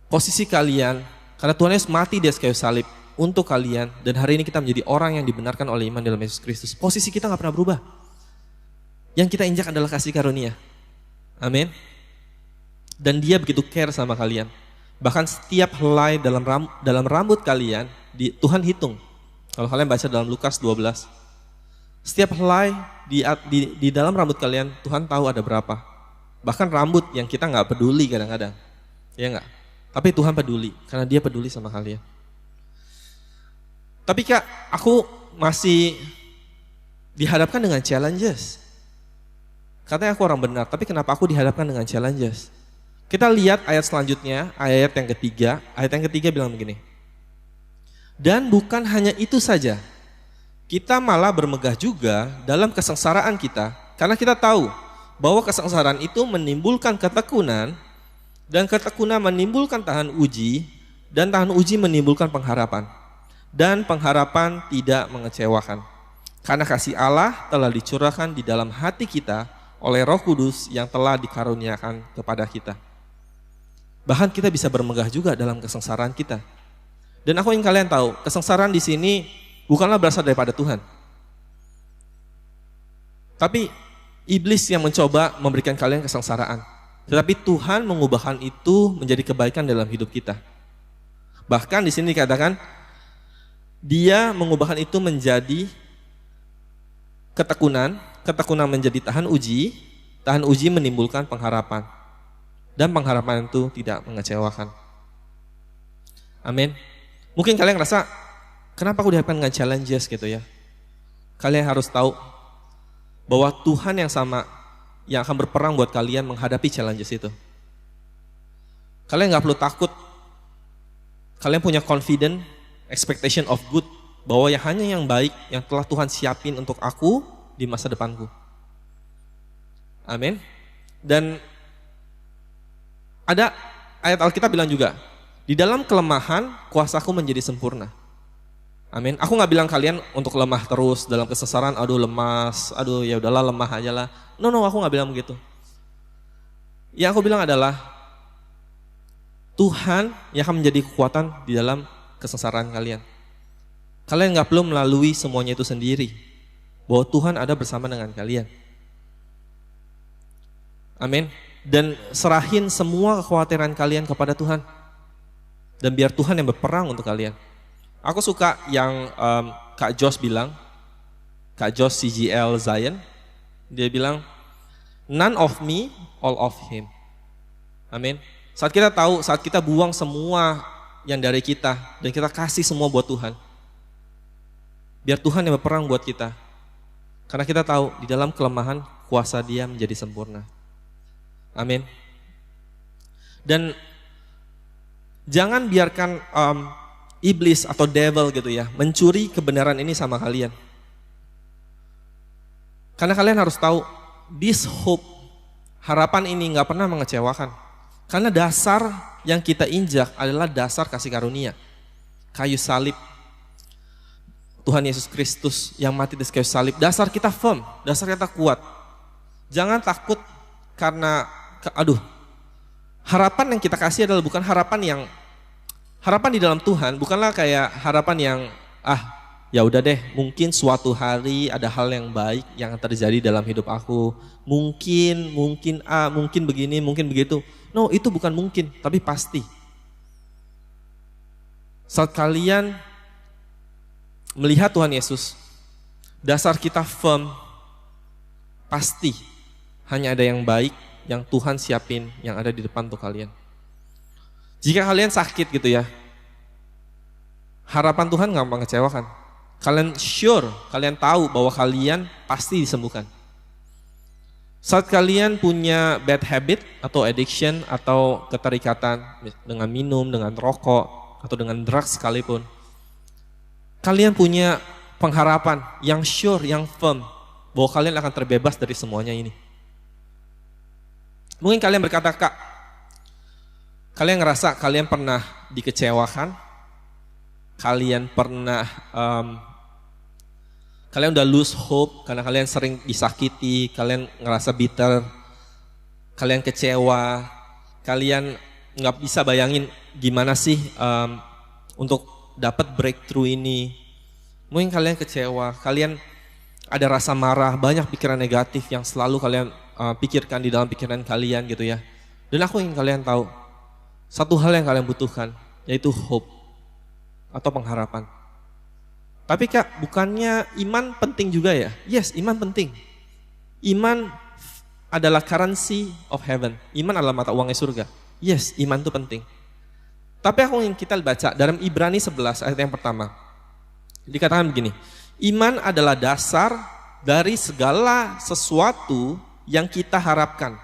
Posisi kalian, karena Tuhan Yesus mati di atas kayu salib untuk kalian. Dan hari ini kita menjadi orang yang dibenarkan oleh iman dalam Yesus Kristus. Posisi kita gak pernah berubah. Yang kita injak adalah kasih karunia. Amin. Dan Dia begitu care sama kalian. Bahkan setiap helai dalam rambut kalian, Tuhan hitung. Kalau kalian baca dalam Lukas 12. Setiap helai di dalam rambut kalian, Tuhan tahu ada berapa. Bahkan rambut yang kita gak peduli kadang-kadang. Ya gak? Tapi Tuhan peduli, karena Dia peduli sama kalian. Tapi Kak, aku masih dihadapkan dengan challenges. Katanya aku orang benar, tapi kenapa aku dihadapkan dengan challenges? Kita lihat ayat selanjutnya, ayat yang ketiga. Ayat yang ketiga bilang begini. Dan bukan hanya itu saja, kita malah bermegah juga dalam kesengsaraan kita. Karena kita tahu bahwa kesengsaraan itu menimbulkan ketekunan, dan ketekunan menimbulkan tahan uji, dan tahan uji menimbulkan pengharapan. Dan pengharapan tidak mengecewakan. Karena kasih Allah telah dicurahkan di dalam hati kita oleh Roh Kudus yang telah dikaruniakan kepada kita. Bahkan kita bisa bermegah juga dalam kesengsaraan kita. Dan aku ingin kalian tahu, kesengsaraan di sini bukanlah berasal daripada Tuhan. Tapi iblis yang mencoba memberikan kalian kesengsaraan. Tetapi Tuhan mengubahkan itu menjadi kebaikan dalam hidup kita. Bahkan di sini dikatakan, Dia mengubahkan itu menjadi ketekunan, ketekunan menjadi tahan uji menimbulkan pengharapan. Dan pengharapan itu tidak mengecewakan. Amin. Mungkin kalian ngerasa, kenapa aku dihadapkan dengan challenges gitu ya. Kalian harus tahu bahwa Tuhan yang sama yang akan berperang buat kalian menghadapi challenges itu. Kalian gak perlu takut. Kalian punya confident, expectation of good. Bahwa hanya yang baik yang telah Tuhan siapin untuk aku di masa depanku. Amin. Dan ada ayat Alkitab bilang juga, di dalam kelemahan kuasaku menjadi sempurna. Amin. Aku gak bilang kalian untuk lemah terus dalam kesesaran, aduh lemas, aduh ya udahlah lemah aja lah. No, aku gak bilang begitu. Yang aku bilang adalah Tuhan yang akan menjadi kekuatan di dalam kesesaran kalian. Kalian gak perlu melalui semuanya itu sendiri. Bahwa Tuhan ada bersama dengan kalian. Amin. Dan serahin semua kekhawatiran kalian kepada Tuhan. Dan biar Tuhan yang berperang untuk kalian. Aku suka yang Kak Jos bilang, Kak Jos CGL Zion. Dia bilang, none of me, all of him. Amin. Saat kita tahu, saat kita buang semua yang dari kita. Dan kita kasih semua buat Tuhan. Biar Tuhan yang berperang buat kita. Karena kita tahu di dalam kelemahan kuasa Dia menjadi sempurna. Amin. Dan jangan biarkan iblis atau devil gitu ya mencuri kebenaran ini sama kalian. Karena kalian harus tahu this hope, harapan ini gak pernah mengecewakan. Karena dasar yang kita injak adalah dasar kasih karunia. Kayu salib. Tuhan Yesus Kristus yang mati di kayu salib. Dasar kita firm, dasar kita kuat. Jangan takut karena, harapan yang kita kasih adalah bukan harapan di dalam Tuhan, bukanlah kayak harapan yang, ya udah deh, mungkin suatu hari ada hal yang baik yang terjadi dalam hidup aku. Mungkin begini, mungkin begitu. No, itu bukan mungkin, tapi pasti. Saat kalian melihat Tuhan Yesus, dasar kita firm, pasti hanya ada yang baik yang Tuhan siapin yang ada di depan untuk kalian. Jika kalian sakit gitu ya, harapan Tuhan gak mengecewakan. Kalian sure, kalian tahu bahwa kalian pasti disembuhkan. Saat kalian punya bad habit atau addiction atau keterikatan dengan minum, dengan rokok, atau dengan drugs sekalipun, kalian punya pengharapan yang sure, yang firm, bahwa kalian akan terbebas dari semuanya ini. Mungkin kalian berkata, Kak, kalian ngerasa kalian pernah dikecewakan, kalian pernah, kalian udah lose hope karena kalian sering disakiti, kalian ngerasa bitter, kalian kecewa, kalian nggak bisa bayangin gimana sih untuk dapat breakthrough ini. Mungkin kalian kecewa, kalian ada rasa marah, banyak pikiran negatif yang selalu kalian pikirkan di dalam pikiran kalian gitu ya. Dan aku ingin kalian tahu, satu hal yang kalian butuhkan, yaitu hope atau pengharapan. Tapi Kak, bukannya iman penting juga ya? Yes, iman penting. Iman adalah currency of heaven. Iman adalah mata uangnya surga. Yes, iman itu penting. Tapi aku ingin kita baca dalam Ibrani 11 ayat yang pertama. Dikatakan begini, iman adalah dasar dari segala sesuatu yang kita harapkan.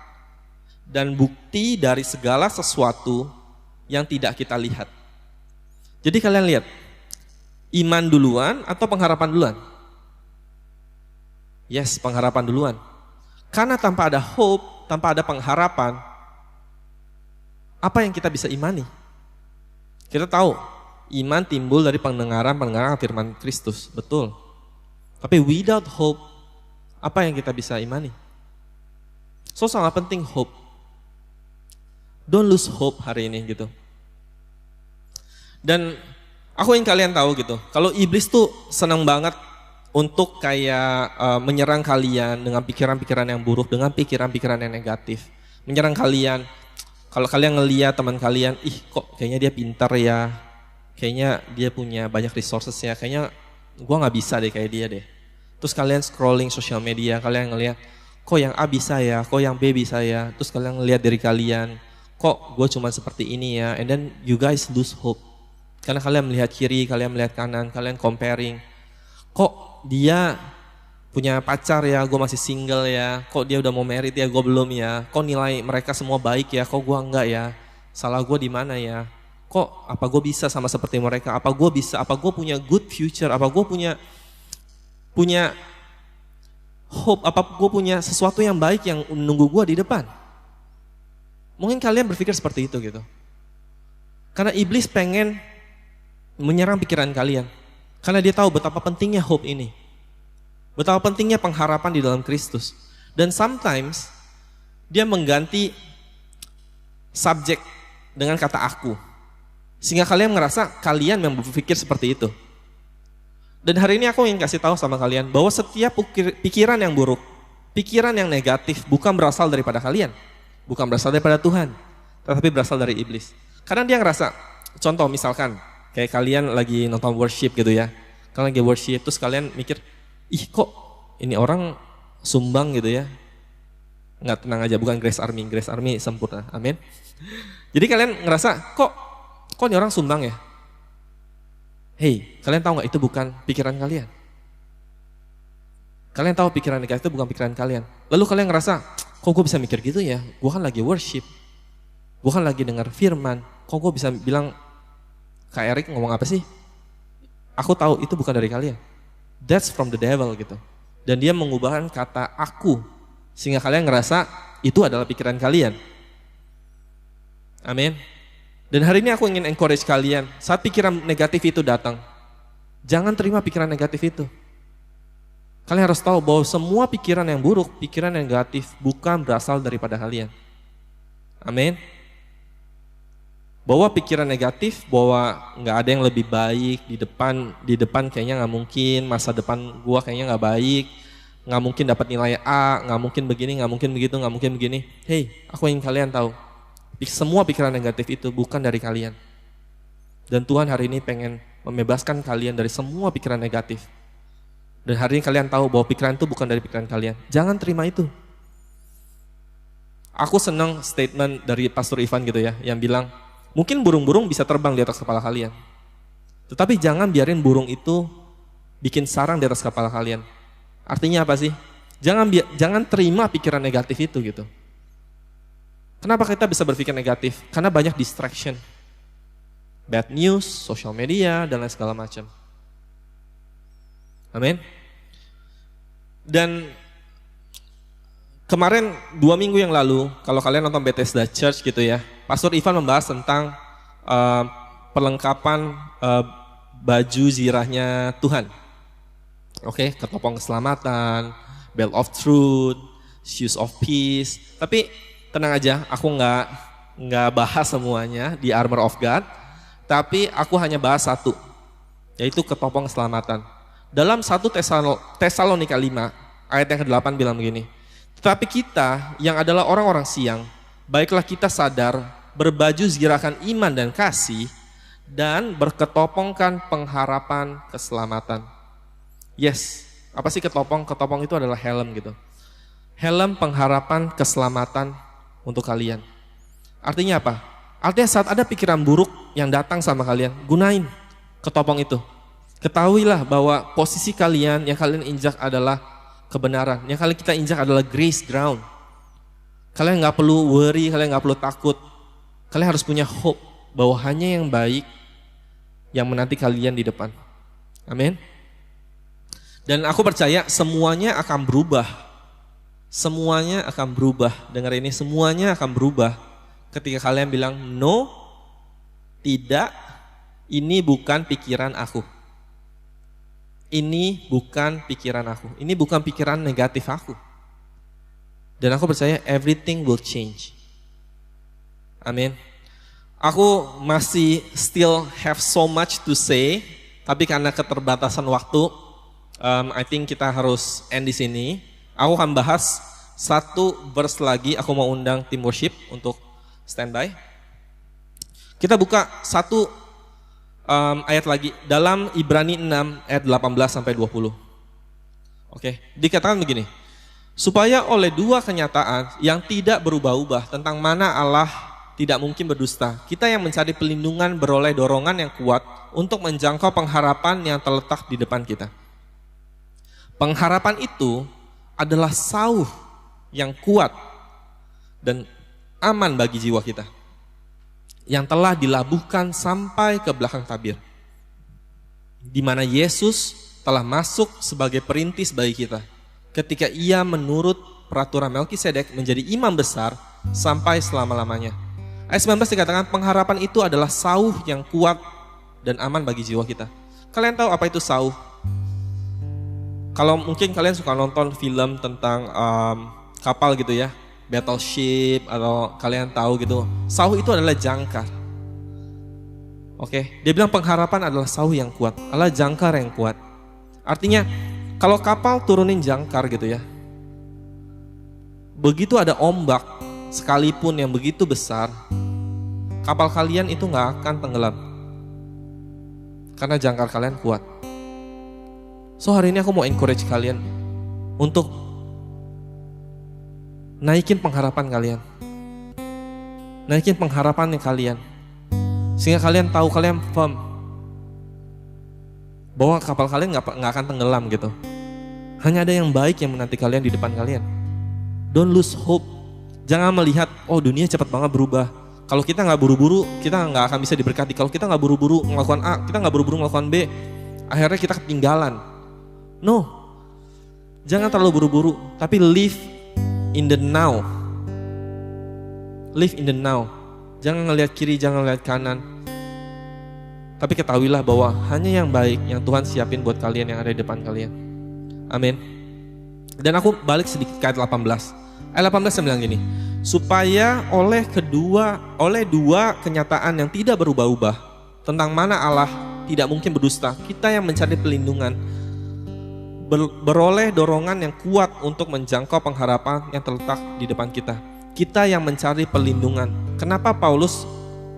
Dan bukti dari segala sesuatu yang tidak kita lihat. Jadi kalian lihat, iman duluan atau pengharapan duluan? Yes, pengharapan duluan. Karena tanpa ada hope, tanpa ada pengharapan, apa yang kita bisa imani? Kita tahu, iman timbul dari pendengaran firman Kristus, betul. Tapi without hope, apa yang kita bisa imani? So sangat penting hope. Don't lose hope hari ini gitu. Dan aku ingin kalian tahu gitu, kalau iblis tuh senang banget untuk kayak menyerang kalian dengan pikiran-pikiran yang buruk, dengan pikiran-pikiran yang negatif. Menyerang kalian. Kalau kalian ngeliat teman kalian, kok kayaknya dia pintar ya, kayaknya dia punya banyak resources ya, kayaknya gua gak bisa deh kayak dia deh. Terus kalian scrolling sosial media, kalian ngeliat, kok yang A bisa ya, kok yang B bisa ya. Terus kalian ngeliat dari kalian, kok gue cuma seperti ini ya. And then you guys lose hope. Karena kalian melihat kiri, kalian melihat kanan, kalian comparing. Kok dia punya pacar ya, gue masih single ya. Kok dia udah mau married ya, gue belum ya. Kok nilai mereka semua baik ya, kok gue enggak ya. salah gue di mana ya? Kok apa gue bisa sama seperti mereka? Apa gue bisa? Apa gue punya good future? Apa gue punya hope? Apa gue punya sesuatu yang baik yang menunggu gue di depan? Mungkin kalian berpikir seperti itu gitu. Karena iblis pengen menyerang pikiran kalian. Karena dia tahu betapa pentingnya hope ini. Betapa pentingnya pengharapan di dalam Kristus. Dan sometimes dia mengganti subjek dengan kata aku. Sehingga kalian ngerasa kalian yang berpikir seperti itu. Dan hari ini aku ingin kasih tahu sama kalian bahwa setiap pikiran yang buruk, pikiran yang negatif bukan berasal daripada kalian. Bukan berasal daripada Tuhan, tetapi berasal dari iblis. Karena dia ngerasa, contoh misalkan, kayak kalian lagi nonton worship gitu ya. Kalian lagi worship, terus kalian mikir, ih kok ini orang sumbang gitu ya. Nggak, tenang aja, bukan Grace Army sempurna, amin. Jadi kalian ngerasa, kok ini orang sumbang ya? Hei, kalian tahu nggak itu bukan pikiran kalian? Kalian tahu pikiran negatif itu bukan pikiran kalian. Lalu kalian ngerasa, kok gue bisa mikir gitu ya? Gue kan lagi worship, gue kan lagi dengar firman. Kok gue bisa bilang, Kak Erik ngomong apa sih? Aku tahu itu bukan dari kalian. That's from the devil gitu. Dan dia mengubahkan kata aku, sehingga kalian ngerasa itu adalah pikiran kalian. Amin. Dan hari ini aku ingin encourage kalian, saat pikiran negatif itu datang, jangan terima pikiran negatif itu. Kalian harus tahu bahwa semua pikiran yang buruk, pikiran yang negatif bukan berasal daripada kalian. Amin. Bahwa pikiran negatif, bahwa nggak ada yang lebih baik di depan kayaknya nggak mungkin, masa depan gua kayaknya nggak baik, nggak mungkin dapat nilai A, nggak mungkin begini, nggak mungkin begitu, nggak mungkin begini. Hey, aku ingin kalian tahu. Semua pikiran negatif itu bukan dari kalian. Dan Tuhan hari ini pengen membebaskan kalian dari semua pikiran negatif. Dan hari ini kalian tahu bahwa pikiran itu bukan dari pikiran kalian. Jangan terima itu. Aku senang statement dari Pastor Ivan gitu ya, yang bilang, mungkin burung-burung bisa terbang di atas kepala kalian. Tetapi jangan biarin burung itu bikin sarang di atas kepala kalian. Artinya apa sih? Jangan terima pikiran negatif itu gitu. Kenapa kita bisa berpikir negatif? Karena banyak distraction. Bad news, social media, dan lain segala macam. Amin. Dan kemarin 2 minggu yang lalu, kalau kalian nonton Bethesda Church gitu ya, Pastor Ivan membahas tentang perlengkapan baju zirahnya Tuhan. Oke, ketopong keselamatan, belt of truth, shoes of peace. Tapi tenang aja, aku nggak bahas semuanya di armor of God, tapi aku hanya bahas satu, yaitu ketopong keselamatan. Dalam 1 Tesalonika 5 ayat yang ke-8 bilang begini, tetapi kita yang adalah orang-orang siang, baiklah kita sadar, berbaju zirahkan iman dan kasih, dan berketopongkan pengharapan keselamatan. Yes, apa sih ketopong? Ketopong itu adalah helm gitu. Helm pengharapan keselamatan untuk kalian. Artinya apa? Artinya saat ada pikiran buruk yang datang sama kalian, gunain ketopong itu. Ketahuilah bahwa posisi kalian yang kalian injak adalah kebenaran. Yang kalian kita injak adalah grace ground. Kalian gak perlu worry, kalian gak perlu takut. Kalian harus punya hope bahwa hanya yang baik yang menanti kalian di depan. Amin. Dan aku percaya semuanya akan berubah. Semuanya akan berubah. Dengar ini, semuanya akan berubah ketika kalian bilang, no, tidak, ini bukan pikiran aku. Ini bukan pikiran aku. Ini bukan pikiran negatif aku. Dan aku percaya everything will change. Amin. Aku masih still have so much to say, tapi karena keterbatasan waktu, I think kita harus end di sini. Aku akan bahas 1 verse lagi, aku mau undang tim worship untuk standby. Kita buka 1 ayat lagi dalam Ibrani 6 ayat 18 sampai 20. Oke, dikatakan begini. Supaya oleh 2 kenyataan yang tidak berubah-ubah tentang mana Allah tidak mungkin berdusta, kita yang mencari pelindungan beroleh dorongan yang kuat untuk menjangkau pengharapan yang terletak di depan kita. Pengharapan itu adalah sauh yang kuat dan aman bagi jiwa kita. yang telah dilabuhkan sampai ke belakang tabir, di mana Yesus telah masuk sebagai perintis bagi kita ketika ia menurut peraturan Melkisedek menjadi imam besar sampai selama-lamanya. Ayat 19 dikatakan pengharapan itu adalah sauh yang kuat dan aman bagi jiwa kita. Kalian tahu apa itu sauh? Kalau mungkin kalian suka nonton film tentang kapal gitu ya, battleship, atau kalian tahu gitu, sauh itu adalah jangkar. Oke, dia bilang pengharapan adalah sauh yang kuat, adalah jangkar yang kuat. Artinya kalau kapal turunin jangkar gitu ya, begitu ada ombak sekalipun yang begitu besar, kapal kalian itu nggak akan tenggelam karena jangkar kalian kuat. So hari ini aku mau encourage kalian untuk naikin pengharapan kalian, naikin pengharapannya kalian, sehingga kalian tahu, kalian firm bahwa kapal kalian nggak akan tenggelam gitu. Hanya ada yang baik yang menanti kalian di depan kalian. Don't lose hope. Jangan melihat, oh dunia cepat banget berubah. Kalau kita nggak buru-buru, kita nggak akan bisa diberkati. Kalau kita nggak buru-buru melakukan A, kita nggak buru-buru melakukan B, akhirnya kita ketinggalan. No, jangan terlalu buru-buru, tapi live in the now. Live in the now. Jangan ngelihat kiri, jangan ngelihat kanan. Tapi ketahuilah bahwa hanya yang baik yang Tuhan siapin buat kalian yang ada di depan kalian. Amin. Dan aku balik sedikit ke ayat 18. Ayat 18 bilang gini, supaya oleh dua kenyataan yang tidak berubah-ubah, tentang mana Allah tidak mungkin berdusta, kita yang mencari pelindungan beroleh dorongan yang kuat untuk menjangkau pengharapan yang terletak di depan kita. Kita yang mencari pelindungan. Kenapa Paulus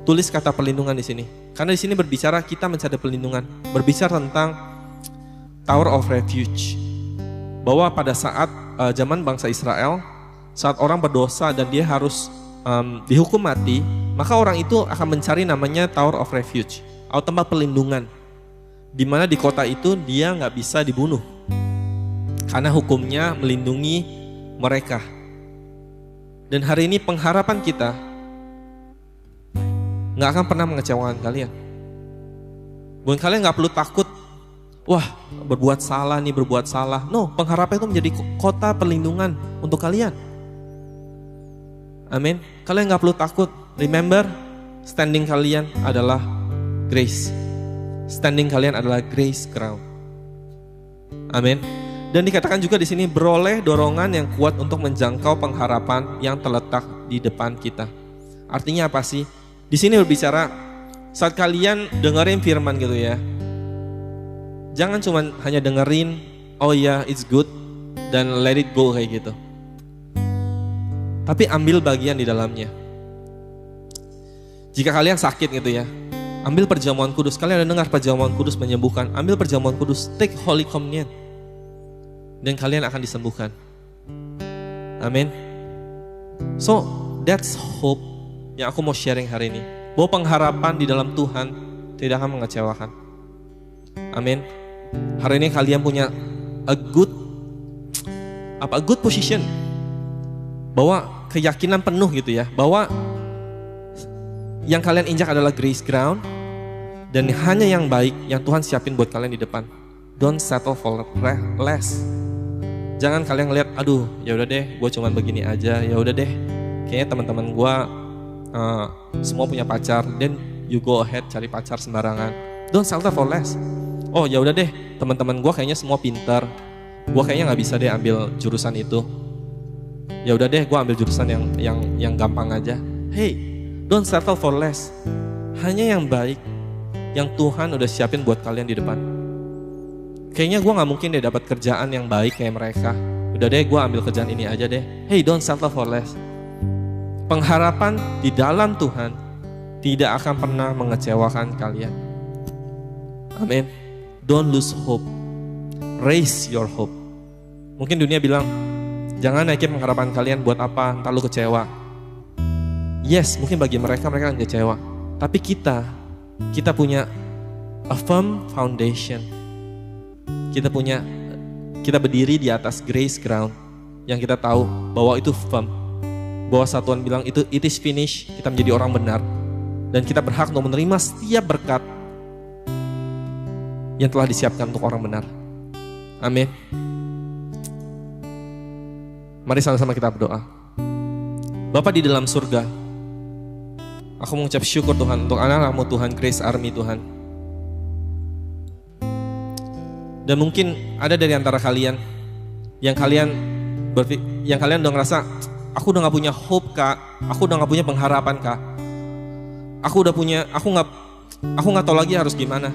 tulis kata pelindungan di sini? Karena di sini berbicara kita mencari pelindungan, berbicara tentang Tower of Refuge. Bahwa pada saat zaman bangsa Israel, saat orang berdosa dan dia harus dihukum mati, maka orang itu akan mencari namanya Tower of Refuge, atau tempat pelindungan, di mana di kota itu dia nggak bisa dibunuh, karena hukumnya melindungi mereka. Dan hari ini pengharapan kita nggak akan pernah mengecewakan kalian. Bukan kalian nggak perlu takut, wah berbuat salah. No, pengharapan itu menjadi kota perlindungan untuk kalian. Amin. Kalian nggak perlu takut. Remember, standing kalian adalah grace. Standing kalian adalah grace ground. Amin. Dan dikatakan juga di sini beroleh dorongan yang kuat untuk menjangkau pengharapan yang terletak di depan kita. Artinya apa sih? Di sini berbicara saat kalian dengerin firman gitu ya. Jangan cuma hanya dengerin, oh ya it's good, dan let it go kayak gitu. Tapi ambil bagian di dalamnya. Jika kalian sakit gitu ya, ambil perjamuan kudus. Kalian ada dengar perjamuan kudus menyembuhkan. Ambil perjamuan kudus, take Holy Communion. Dan kalian akan disembuhkan. Amin. So, that's hope yang aku mau sharing hari ini. Bahwa pengharapan di dalam Tuhan tidak akan mengecewakan. Amin. Hari ini kalian punya a good position. Bahwa keyakinan penuh gitu ya. Bahwa yang kalian injak adalah grace ground. Dan hanya yang baik yang Tuhan siapin buat kalian di depan. Don't settle for less. Jangan kalian ngeliat, aduh ya udah deh, gue cuman begini aja, ya udah deh, kayaknya teman-teman gue semua punya pacar, then you go ahead cari pacar sembarangan. Don't settle for less. Oh ya udah deh, teman-teman gue kayaknya semua pintar, gue kayaknya nggak bisa deh ambil jurusan itu. Ya udah deh, gue ambil jurusan yang gampang aja. Hey, don't settle for less. Hanya yang baik, yang Tuhan udah siapin buat kalian di depan. Kayaknya gue gak mungkin deh dapat kerjaan yang baik kayak mereka. Udah deh, gue ambil kerjaan ini aja deh. Hey, don't settle for less. Pengharapan di dalam Tuhan tidak akan pernah mengecewakan kalian. Amin. Don't lose hope. Raise your hope. Mungkin dunia bilang, jangan naikin pengharapan kalian, buat apa, ntar lu kecewa. Yes, mungkin bagi mereka akan kecewa. Tapi kita punya a firm foundation. Kita berdiri di atas grace ground yang kita tahu bahwa itu firm. Bahwa saat Tuhan bilang itu it is finished, kita menjadi orang benar. Dan kita berhak untuk menerima setiap berkat yang telah disiapkan untuk orang benar. Amin. Mari sama-sama kita berdoa. Bapa di dalam surga, aku mengucap syukur Tuhan untuk anak-anak-Mu Tuhan, Grace Army Tuhan. Dan mungkin ada dari antara kalian yang kalian udah ngerasa, aku udah gak punya hope Kak, aku udah gak punya pengharapan Kak. Aku gak tahu lagi harus gimana.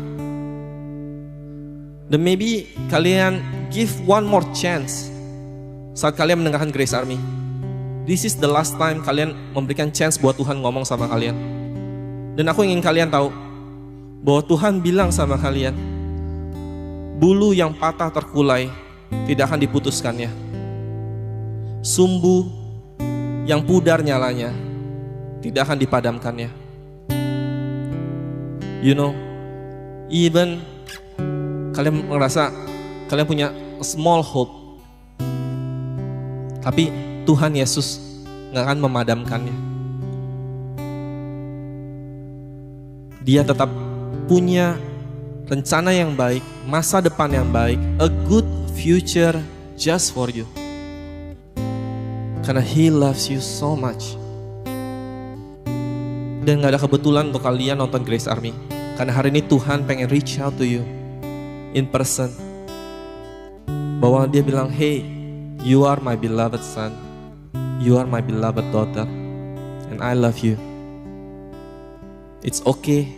Dan maybe kalian give one more chance saat kalian mendengarkan Grace Army. This is the last time kalian memberikan chance buat Tuhan ngomong sama kalian. Dan aku ingin kalian tahu bahwa Tuhan bilang sama kalian, bulu yang patah terkulai tidak akan diputuskannya. Sumbu yang pudar nyalanya tidak akan dipadamkannya. You know, even kalian merasa kalian punya a small hope, tapi Tuhan Yesus gak akan memadamkannya. Dia tetap punya rencana yang baik, masa depan yang baik, a good future just for you. Karena He loves you so much. Dan gak ada kebetulan untuk kalian nonton Grace Army. Karena hari ini Tuhan pengen reach out to you in person. Bahwa dia bilang, hey, you are my beloved son. You are my beloved daughter. And I love you. It's okay.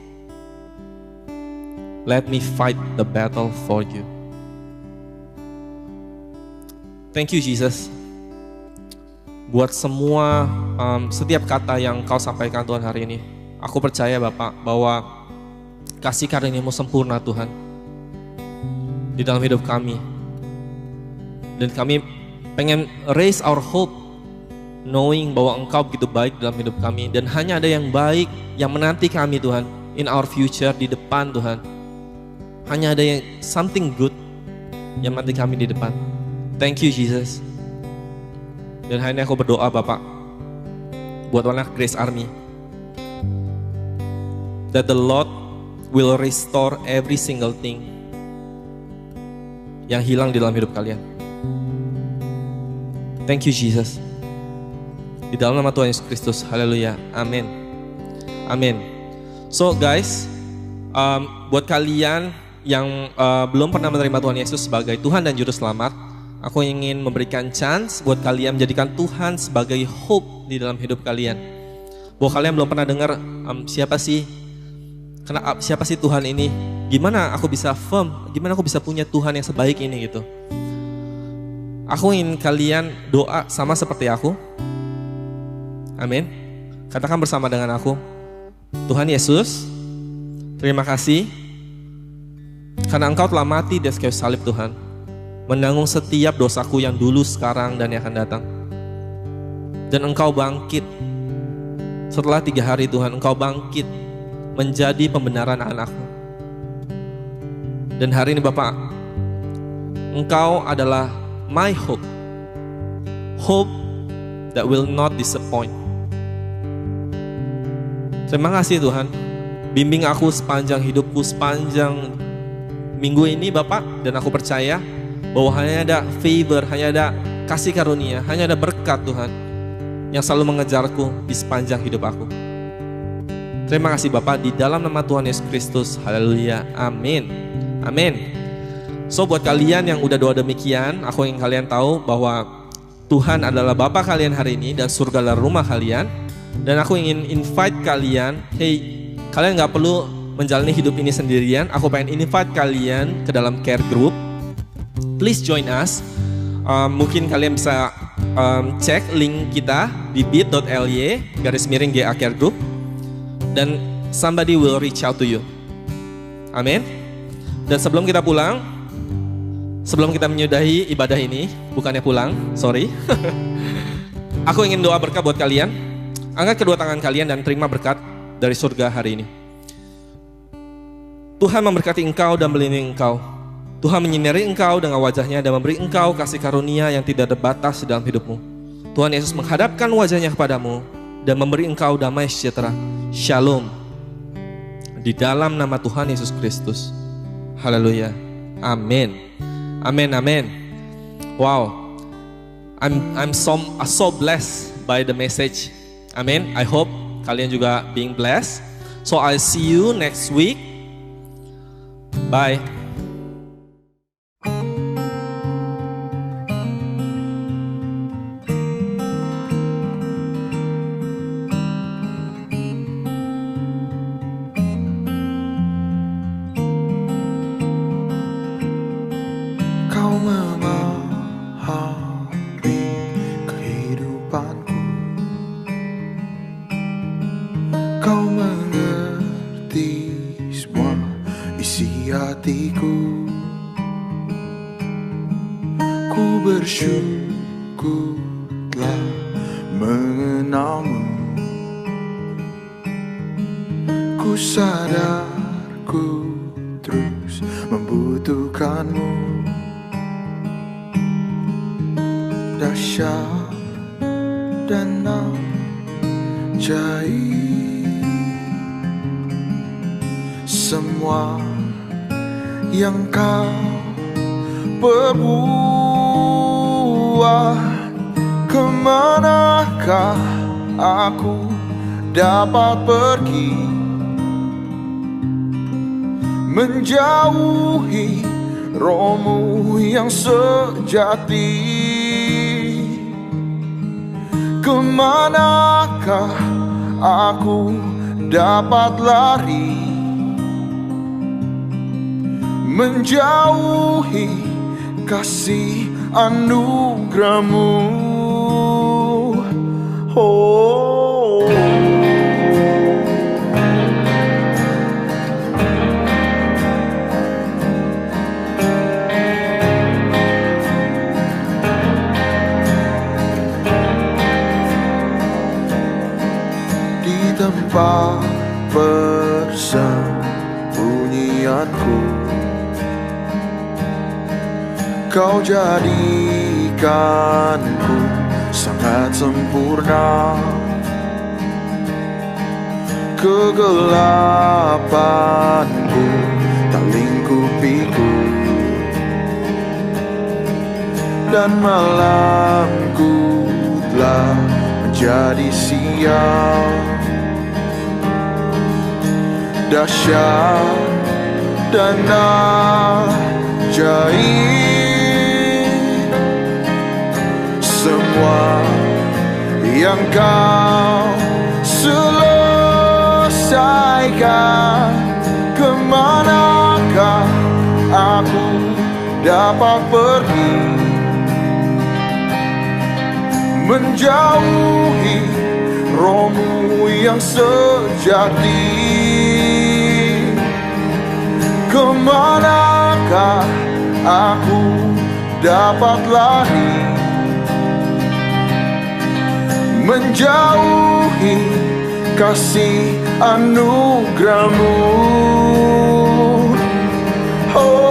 Let me fight the battle for you. Thank you Jesus. Buat semua setiap kata yang Kau sampaikan Tuhan hari ini. Aku percaya Bapak bahwa kasih karunia-Mu sempurna Tuhan di dalam hidup kami. Dan kami pengen raise our hope knowing bahwa Engkau begitu baik dalam hidup kami. Dan hanya ada yang baik yang menanti kami Tuhan in our future, di depan Tuhan. Hanya ada yang something good yang menanti kami di depan. Thank you Jesus. Dan hari ini aku berdoa Bapak buat anak Grace Army, that the Lord will restore every single thing yang hilang di dalam hidup kalian. Thank you Jesus. Di dalam nama Tuhan Yesus Kristus, haleluya, amin. Amin. So guys, buat kalian yang belum pernah menerima Tuhan Yesus sebagai Tuhan dan Juru Selamat, aku ingin memberikan chance buat kalian menjadikan Tuhan sebagai hope di dalam hidup kalian. Bahwa kalian belum pernah dengar siapa sih Tuhan ini? Gimana aku bisa firm? Gimana aku bisa punya Tuhan yang sebaik ini gitu? Aku ingin kalian doa sama seperti aku. Amin. Katakan bersama dengan aku. Tuhan Yesus, terima kasih karena Engkau telah mati di atas kayu salib Tuhan, menanggung setiap dosaku yang dulu, sekarang, dan yang akan datang. Dan Engkau bangkit setelah 3 hari Tuhan. Engkau bangkit menjadi pembenaran anakmu. Dan hari ini Bapak, Engkau adalah my hope. Hope that will not disappoint. Terima kasih Tuhan. Bimbing aku sepanjang hidupku, sepanjang minggu ini Bapak. Dan aku percaya bahwa hanya ada favor, hanya ada kasih karunia, hanya ada berkat Tuhan yang selalu mengejarku di sepanjang hidup aku. Terima kasih Bapak, di dalam nama Tuhan Yesus Kristus, haleluya, amin, amin. So buat kalian yang udah doa demikian, aku ingin kalian tahu bahwa Tuhan adalah Bapa kalian hari ini dan surga adalah rumah kalian. Dan aku ingin invite kalian, hey, kalian gak perlu menjalani hidup ini sendirian. Aku pengen invite kalian ke dalam care group. Please join us. Mungkin kalian bisa cek link kita di bit.ly/GA Care Group. Dan somebody will reach out to you. Amin. Dan sebelum kita pulang, sebelum kita menyudahi ibadah ini, bukannya pulang, sorry. Aku ingin doa berkat buat kalian. Angkat kedua tangan kalian dan terima berkat dari surga hari ini. Tuhan memberkati engkau dan melindungi engkau. Tuhan menyinari engkau dengan wajahnya dan memberi engkau kasih karunia yang tidak ada batas dalam hidupmu. Tuhan Yesus menghadapkan wajahnya kepadamu dan memberi engkau damai sejahtera. Shalom. Di dalam nama Tuhan Yesus Kristus. Haleluya. Amin. Amin, amin. Wow. I'm so blessed by the message. Amin. I hope kalian juga being blessed. So I'll see you next week. Bye. Kau memahami kehidupanku, kau mengerti semua isi hatiku. Ku bersyukur telah mengenalmu. Ku sadar ku terus membutuhkanmu. Dahsyat dan ajaib semua yang kau perbuat. Kemanakah aku dapat pergi menjauhi rohmu yang sejati? Kemanakah aku dapat lari menjauhi kasih anugerahmu? Oh. Tempat persembunyianku, kau jadikanku sangat sempurna. Kegelapanku tak lingkupiku, dan malamku telah menjadi siang. Dahsyat dan ajaib semua yang kau selesaikan. Kemanakah aku dapat pergi menjauhi rohmu yang sejati? Kemanakah aku dapat lari menjauhi kasih anugerahmu? Oh.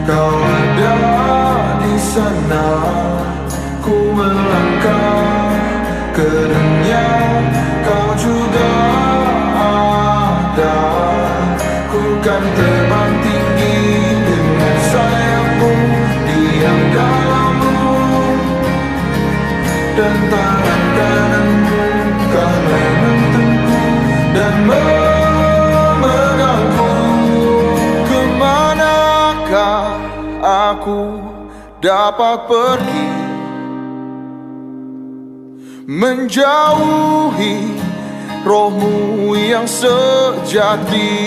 Kau ada di sana, ku melangkah ke dunia, kau juga ada. Ku kan terbang tinggi dengan sayapmu, diam dalammu, dan tangan kananmu kan menentangku dan memegangku. Kemanakah aku dapat pergi menjauhi rohmu yang sejati?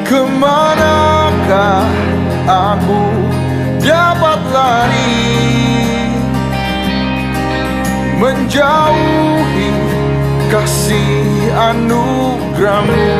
Kemanakah aku dapat lari menjauhi kasih anugerahmu?